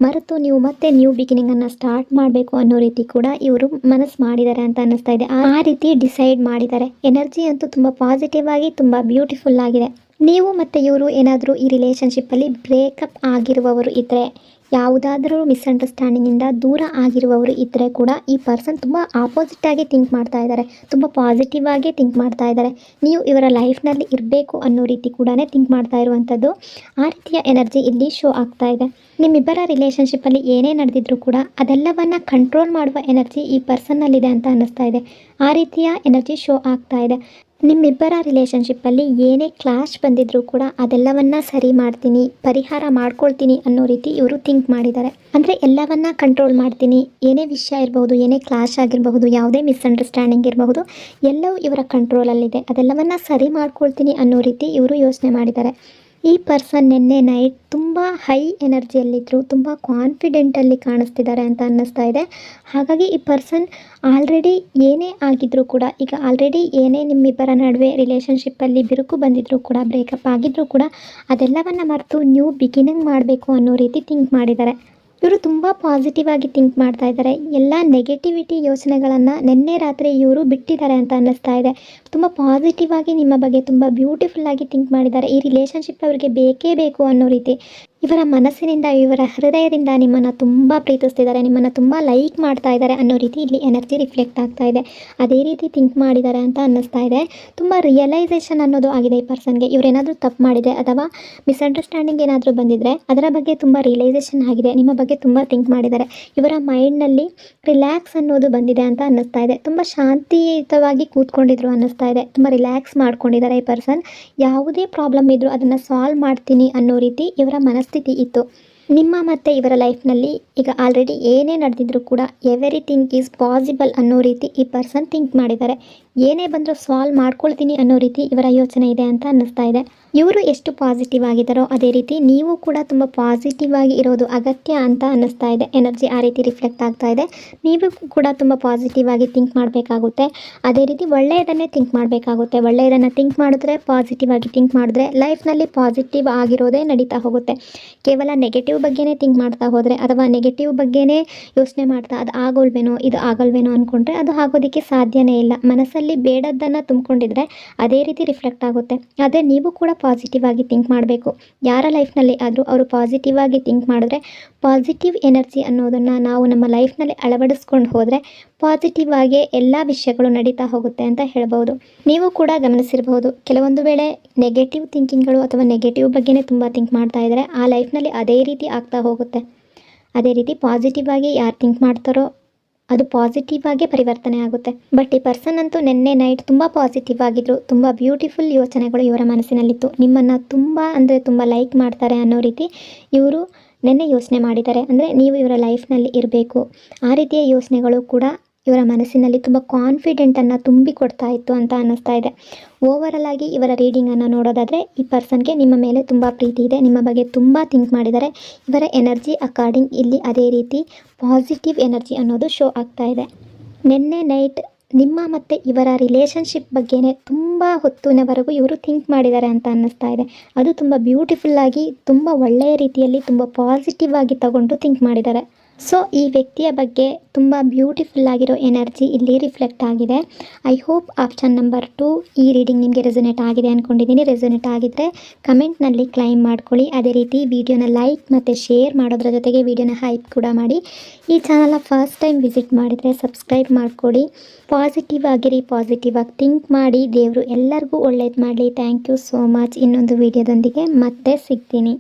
ಮರೆತು ನೀವು ಮತ್ತೆ ನ್ಯೂ ಬಿಗಿನಿಂಗನ್ನು ಸ್ಟಾರ್ಟ್ ಮಾಡಬೇಕು ಅನ್ನೋ ರೀತಿ ಕೂಡ ಇವರು ಮನಸ್ಸು ಮಾಡಿದ್ದಾರೆ ಅಂತ ಅನ್ನಿಸ್ತಾ ಇದೆ. ಆ ರೀತಿ ಡಿಸೈಡ್ ಮಾಡಿದ್ದಾರೆ. ಎನರ್ಜಿ ಅಂತೂ ತುಂಬ ಪಾಸಿಟಿವ್ ಆಗಿ ತುಂಬ ಬ್ಯೂಟಿಫುಲ್ ಆಗಿದೆ. ನೀವು ಮತ್ತು ಇವರು ಏನಾದರೂ ಈ ರಿಲೇಷನ್ಶಿಪ್ಪಲ್ಲಿ ಬ್ರೇಕಪ್ ಆಗಿರುವವರು ಇದ್ದರೆ, ಯಾವುದಾದ್ರೂ ಮಿಸ್ಅಂಡರ್ಸ್ಟ್ಯಾಂಡಿಂಗಿಂದ ದೂರ ಆಗಿರುವವರು ಇದ್ದರೆ ಕೂಡ ಈ ಪರ್ಸನ್ ತುಂಬ ಆಪೋಸಿಟ್ಟಾಗಿ ಥಿಂಕ್ ಮಾಡ್ತಾ ಇದ್ದಾರೆ, ತುಂಬ ಪಾಸಿಟಿವ್ ಆಗಿ ಥಿಂಕ್ ಮಾಡ್ತಾ ಇದ್ದಾರೆ. ನೀವು ಇವರ ಲೈಫ್ನಲ್ಲಿ ಇರಬೇಕು ಅನ್ನೋ ರೀತಿ ಕೂಡ ಥಿಂಕ್ ಮಾಡ್ತಾ ಇರುವಂಥದ್ದು. ಆ ರೀತಿಯ ಎನರ್ಜಿ ಇಲ್ಲಿ ಶೋ ಆಗ್ತಾ ಇದೆ. ನಿಮ್ಮಿಬ್ಬರ ರಿಲೇಷನ್ಶಿಪ್ಪಲ್ಲಿ ಏನೇ ನಡೆದಿದ್ರೂ ಕೂಡ ಅದೆಲ್ಲವನ್ನು ಕಂಟ್ರೋಲ್ ಮಾಡುವ ಎನರ್ಜಿ ಈ ಪರ್ಸನ್ನಲ್ಲಿದೆ ಅಂತ ಅನ್ನಿಸ್ತಾ ಇದೆ. ಆ ರೀತಿಯ ಎನರ್ಜಿ ಶೋ ಆಗ್ತಾ ಇದೆ. ನಿಮ್ಮಿಬ್ಬರ ರಿಲೇಷನ್ಶಿಪ್ಪಲ್ಲಿ ಏನೇ ಕ್ಲಾಶ್ ಬಂದಿದ್ರೂ ಕೂಡ ಅದೆಲ್ಲವನ್ನ ಸರಿ ಮಾಡ್ತೀನಿ, ಪರಿಹಾರ ಮಾಡ್ಕೊಳ್ತೀನಿ ಅನ್ನೋ ರೀತಿ ಇವರು ಥಿಂಕ್ ಮಾಡಿದ್ದಾರೆ. ಅಂದರೆ ಎಲ್ಲವನ್ನ ಕಂಟ್ರೋಲ್ ಮಾಡ್ತೀನಿ, ಏನೇ ವಿಷಯ ಇರಬಹುದು, ಏನೇ ಕ್ಲಾಶ್ ಆಗಿರಬಹುದು, ಯಾವುದೇ ಮಿಸ್ಅಂಡರ್ಸ್ಟ್ಯಾಂಡಿಂಗ್ ಇರಬಹುದು, ಎಲ್ಲವೂ ಇವರ ಕಂಟ್ರೋಲಲ್ಲಿದೆ, ಅದೆಲ್ಲವನ್ನ ಸರಿ ಮಾಡ್ಕೊಳ್ತೀನಿ ಅನ್ನೋ ರೀತಿ ಇವರು ಯೋಚನೆ ಮಾಡಿದ್ದಾರೆ. ಈ ಪರ್ಸನ್ ನಿನ್ನೆ ನೈಟ್ ತುಂಬ ಹೈ ಎನರ್ಜಿಯಲ್ಲಿದ್ದರು, ತುಂಬ ಕಾನ್ಫಿಡೆಂಟಲ್ಲಿ ಕಾಣಿಸ್ತಿದ್ದಾರೆ ಅಂತ ಅನ್ನಿಸ್ತಾ ಇದೆ. ಹಾಗಾಗಿ ಈ ಪರ್ಸನ್ ಆಲ್ರೆಡಿ ಏನೇ ಆಗಿದ್ರೂ ಕೂಡ, ಈಗ ಆಲ್ರೆಡಿ ಏನೇ ನಿಮ್ಮಿಬ್ಬರ ನಡುವೆ ರಿಲೇಷನ್ಶಿಪ್ಪಲ್ಲಿ ಬಿರುಕು ಬಂದಿದ್ರೂ ಕೂಡ, ಬ್ರೇಕಪ್ ಆಗಿದ್ರೂ ಕೂಡ ಅದೆಲ್ಲವನ್ನು ಮರೆತು ನ್ಯೂ ಬಿಗಿನಿಂಗ್ ಮಾಡಬೇಕು ಅನ್ನೋ ರೀತಿ ಥಿಂಕ್ ಮಾಡಿದ್ದಾರೆ. ಇವರು ತುಂಬ ಪಾಸಿಟಿವ್ ಆಗಿ ಥಿಂಕ್ ಮಾಡ್ತಾ ಇದ್ದಾರೆ. ಎಲ್ಲ ನೆಗೆಟಿವಿಟಿ ಯೋಚನೆಗಳನ್ನು ನಿನ್ನೆ ರಾತ್ರಿ ಇವರು ಬಿಟ್ಟಿದ್ದಾರೆ ಅಂತ ಅನ್ನಿಸ್ತಾ ಇದೆ. ತುಂಬ ಪಾಸಿಟಿವ್ ಆಗಿ ನಿಮ್ಮ ಬಗ್ಗೆ ತುಂಬ ಬ್ಯೂಟಿಫುಲ್ ಆಗಿ ಥಿಂಕ್ ಮಾಡಿದ್ದಾರೆ. ಈ ರಿಲೇಷನ್ಶಿಪ್ ಅವರಿಗೆ ಬೇಕೇ ಬೇಕು ಅನ್ನೋ ರೀತಿ ಇವರ ಮನಸ್ಸಿನಿಂದ, ಇವರ ಹೃದಯದಿಂದ ನಿಮ್ಮನ್ನು ತುಂಬ ಪ್ರೀತಿಸ್ತಿದ್ದಾರೆ, ನಿಮ್ಮನ್ನು ತುಂಬ ಲೈಕ್ ಮಾಡ್ತಾ ಇದ್ದಾರೆ ಅನ್ನೋ ರೀತಿ ಇಲ್ಲಿ ಎನರ್ಜಿ ರಿಫ್ಲೆಕ್ಟ್ ಆಗ್ತಾ ಇದೆ. ಅದೇ ರೀತಿ ಥಿಂಕ್ ಮಾಡಿದ್ದಾರೆ ಅಂತ ಅನ್ನಿಸ್ತಾ ಇದೆ. ತುಂಬ ರಿಯಲೈಸೇಷನ್ ಅನ್ನೋದು ಆಗಿದೆ ಈ ಪರ್ಸನ್ಗೆ. ಇವರೇನಾದರೂ ತಪ್ಪು ಮಾಡಿದೆ ಅಥವಾ ಮಿಸ್ಅಂಡರ್ಸ್ಟ್ಯಾಂಡಿಂಗ್ ಏನಾದರೂ ಬಂದಿದ್ದರೆ ಅದರ ಬಗ್ಗೆ ತುಂಬ ರಿಯಲೈಸೇಷನ್ ಆಗಿದೆ, ನಿಮ್ಮ ಬಗ್ಗೆ ತುಂಬ ಥಿಂಕ್ ಮಾಡಿದ್ದಾರೆ. ಇವರ ಮೈಂಡ್ನಲ್ಲಿ ರಿಲ್ಯಾಕ್ಸ್ ಅನ್ನೋದು ಬಂದಿದೆ ಅಂತ ಅನ್ನಿಸ್ತಾ ಇದೆ. ತುಂಬ ಶಾಂತಿಯುತವಾಗಿ ಕೂತ್ಕೊಂಡಿದ್ರು ಅನ್ನಿಸ್ತಾ ಇದೆ. ತುಂಬ ರಿಲ್ಯಾಕ್ಸ್ ಮಾಡ್ಕೊಂಡಿದ್ದಾರೆ ಈ ಪರ್ಸನ್. ಯಾವುದೇ ಪ್ರಾಬ್ಲಮ್ ಇದ್ದರೂ ಅದನ್ನು ಸಾಲ್ವ್ ಮಾಡ್ತೀನಿ ಅನ್ನೋ ರೀತಿ ಇವರ ಮನಸ್ಥಿತಿ ಇತ್ತು. ನಿಮ್ಮ ಮತ್ತು ಇವರ ಲೈಫ್ನಲ್ಲಿ ಈಗ ಆಲ್ರೆಡಿ ಏನೇ ನಡೆದಿದ್ರೂ ಕೂಡ ಎವ್ರಿಥಿಂಗ್ ಈಸ್ ಪಾಸಿಬಲ್ ಅನ್ನೋ ರೀತಿ ಈ ಪರ್ಸನ್ ಥಿಂಕ್ ಮಾಡಿದ್ದಾರೆ. ಏನೇ ಬಂದರೂ ಸಾಲ್ವ್ ಮಾಡ್ಕೊಳ್ತೀನಿ ಅನ್ನೋ ರೀತಿ ಇವರ ಯೋಚನೆ ಇದೆ ಅಂತ ಅನ್ನಿಸ್ತಾ ಇದೆ. ಇವರು ಎಷ್ಟು ಪಾಸಿಟಿವ್ ಆಗಿದ್ದಾರೋ ಅದೇ ರೀತಿ ನೀವು ಕೂಡ ತುಂಬ ಪಾಸಿಟಿವ್ ಆಗಿ ಇರೋದು ಅಗತ್ಯ ಅಂತ ಅನ್ನಿಸ್ತಾ ಇದೆ. ಎನರ್ಜಿ ಆ ರೀತಿ ರಿಫ್ಲೆಕ್ಟ್ ಆಗ್ತಾ ಇದೆ. ನೀವು ಕೂಡ ತುಂಬ ಪಾಸಿಟಿವ್ ಆಗಿ ಥಿಂಕ್ ಮಾಡಬೇಕಾಗುತ್ತೆ. ಅದೇ ರೀತಿ ಒಳ್ಳೆಯದನ್ನೇ ಥಿಂಕ್ ಮಾಡಬೇಕಾಗುತ್ತೆ. ಒಳ್ಳೆಯದನ್ನು ಥಿಂಕ್ ಮಾಡಿದ್ರೆ, ಪಾಸಿಟಿವ್ ಆಗಿ ಥಿಂಕ್ ಮಾಡಿದ್ರೆ ಲೈಫ್ನಲ್ಲಿ ಪಾಸಿಟಿವ್ ಆಗಿರೋದೇ ನಡೀತಾ ಹೋಗುತ್ತೆ. ಕೇವಲ ನೆಗೆಟಿವ್ ಬಗ್ಗೆನೇ ಥಿಂಕ್ ಮಾಡ್ತಾ ಹೋದರೆ ಅಥವಾ ನೆಗೆಟಿವ್ ಬಗ್ಗೆನೇ ಯೋಚನೆ ಮಾಡ್ತಾ ಅದು ಆಗೋಲ್ವೇನೋ, ಇದು ಆಗಲ್ವೇನೋ ಅಂದ್ಕೊಂಡ್ರೆ ಅದು ಆಗೋದಕ್ಕೆ ಸಾಧ್ಯನೇ ಇಲ್ಲ. ಮನಸ್ಸಲ್ಲಿ ಬೇಡದ್ದನ್ನು ತುಂಬಿಕೊಂಡಿದ್ರೆ ಅದೇ ರೀತಿ ರಿಫ್ಲೆಕ್ಟ್ ಆಗುತ್ತೆ. ಆದರೆ ನೀವು ಕೂಡ ಪಾಸಿಟಿವ್ ಆಗಿ ಥಿಂಕ್ ಮಾಡಬೇಕು. ಯಾರ ಲೈಫ್ನಲ್ಲಿ ಆದರೂ ಅವರು ಪಾಸಿಟಿವ್ ಆಗಿ ಥಿಂಕ್ ಮಾಡಿದ್ರೆ, ಪಾಸಿಟಿವ್ ಎನರ್ಜಿ ಅನ್ನೋದನ್ನು ನಾವು ನಮ್ಮ ಲೈಫ್ನಲ್ಲಿ ಅಳವಡಿಸ್ಕೊಂಡು ಹೋದರೆ ಪಾಸಿಟಿವ್ ಆಗಿ ಎಲ್ಲ ವಿಷಯಗಳು ನಡೀತಾ ಹೋಗುತ್ತೆ ಅಂತ ಹೇಳ್ಬೋದು. ನೀವು ಕೂಡ ಗಮನಿಸಿರ್ಬೋದು, ಕೆಲವೊಂದು ವೇಳೆ ನೆಗೆಟಿವ್ ಥಿಂಕಿಂಗ್ಗಳು ಅಥವಾ ನೆಗೆಟಿವ್ ಬಗ್ಗೆನೇ ತುಂಬ ಥಿಂಕ್ ಮಾಡ್ತಾ ಇದ್ದರೆ ಆ ಲೈಫ್ನಲ್ಲಿ ಅದೇ ರೀತಿ ಆಗ್ತಾ ಹೋಗುತ್ತೆ. ಅದೇ ರೀತಿ ಪಾಸಿಟಿವ್ ಆಗಿ ಯಾರು ಥಿಂಕ್ ಮಾಡ್ತಾರೋ ಅದು ಪಾಸಿಟಿವ್ ಆಗಿ ಪರಿವರ್ತನೆ ಆಗುತ್ತೆ. ಬಟ್ ಈ ಪರ್ಸನ್ ಅಂತೂ ನಿನ್ನೆ ನೈಟ್ ತುಂಬ ಪಾಸಿಟಿವ್ ಆಗಿದ್ರು. ತುಂಬ ಬ್ಯೂಟಿಫುಲ್ ಯೋಚನೆಗಳು ಇವರ ಮನಸ್ಸಿನಲ್ಲಿತ್ತು. ನಿಮ್ಮನ್ನು ತುಂಬ ಅಂದರೆ ತುಂಬ ಲೈಕ್ ಮಾಡ್ತಾರೆ ಅನ್ನೋ ರೀತಿ ಇವರು ನಿನ್ನೆ ಯೋಚನೆ ಮಾಡಿದ್ದಾರೆ. ಅಂದರೆ ನೀವು ಇವರ ಲೈಫ್ನಲ್ಲಿ ಇರಬೇಕು, ಆ ರೀತಿಯ ಯೋಚನೆಗಳು ಕೂಡ ಇವರ ಮನಸ್ಸಿನಲ್ಲಿ ತುಂಬ ಕಾನ್ಫಿಡೆಂಟನ್ನು ತುಂಬಿಕೊಡ್ತಾ ಇತ್ತು ಅಂತ ಅನ್ನಿಸ್ತಾ ಇದೆ. ಓವರಲ್ ಆಗಿ ಇವರ ರೀಡಿಂಗನ್ನು ನೋಡೋದಾದರೆ ಈ ಪರ್ಸನ್ಗೆ ನಿಮ್ಮ ಮೇಲೆ ತುಂಬ ಪ್ರೀತಿ ಇದೆ, ನಿಮ್ಮ ಬಗ್ಗೆ ತುಂಬ ಥಿಂಕ್ ಮಾಡಿದ್ದಾರೆ. ಇವರ ಎನರ್ಜಿ ಅಕಾರ್ಡಿಂಗ್ ಇಲ್ಲಿ ಅದೇ ರೀತಿ ಪಾಸಿಟಿವ್ ಎನರ್ಜಿ ಅನ್ನೋದು ಶೋ ಆಗ್ತಾ ಇದೆ. ನಿನ್ನೆ ನೈಟ್ ನಿಮ್ಮ ಮತ್ತು ಇವರ ರಿಲೇಷನ್ಶಿಪ್ ಬಗ್ಗೆನೇ ತುಂಬ ಹೊತ್ತಿನವರೆಗೂ ಇವರು ಥಿಂಕ್ ಮಾಡಿದ್ದಾರೆ ಅಂತ ಅನ್ನಿಸ್ತಾ ಇದೆ. ಅದು ತುಂಬ ಬ್ಯೂಟಿಫುಲ್ಲಾಗಿ, ತುಂಬ ಒಳ್ಳೆಯ ರೀತಿಯಲ್ಲಿ, ತುಂಬ ಪಾಸಿಟಿವ್ ಆಗಿ ತಗೊಂಡು ಥಿಂಕ್ ಮಾಡಿದ್ದಾರೆ. ಸೊ ಈ ವ್ಯಕ್ತಿಯ ಬಗ್ಗೆ ತುಂಬ ಬ್ಯೂಟಿಫುಲ್ ಆಗಿರೋ ಎನರ್ಜಿ ಇಲ್ಲಿ ರಿಫ್ಲೆಕ್ಟ್ ಆಗಿದೆ. ಐ ಹೋಪ್ ಆಪ್ಷನ್ ನಂಬರ್ 2 ಈ ರೀಡಿಂಗ್ ನಿಮಗೆ ರೆಸೊನೇಟ್ ಆಗಿದೆ ಅಂದ್ಕೊಂಡಿದ್ದೀನಿ. ರೆಸೊನೇಟ್ ಆಗಿದ್ದರೆ ಕಮೆಂಟ್ನಲ್ಲಿ ಕ್ಲೈಮ್ ಮಾಡ್ಕೊಳ್ಳಿ. ಅದೇ ರೀತಿ ವಿಡಿಯೋನ ಲೈಕ್ ಮತ್ತು ಶೇರ್ ಮಾಡೋದ್ರ ಜೊತೆಗೆ ವಿಡಿಯೋನ ಹೈಪ್ ಕೂಡ ಮಾಡಿ. ಈ ಚಾನಲ್ನ ಫಸ್ಟ್ ಟೈಮ್ ವಿಸಿಟ್ ಮಾಡಿದರೆ ಸಬ್ಸ್ಕ್ರೈಬ್ ಮಾಡ್ಕೊಳ್ಳಿ. ಪಾಸಿಟಿವ್ ಆಗಿರಿ, ಪಾಸಿಟಿವ್ ಆಗಿ ಥಿಂಕ್ ಮಾಡಿ. ದೇವರು ಎಲ್ಲರಿಗೂ ಒಳ್ಳೇದು ಮಾಡಲಿ. Thank you so much. ಇನ್ನೊಂದು ವಿಡಿಯೋದೊಂದಿಗೆ ಮತ್ತೆ ಸಿಗ್ತೀನಿ.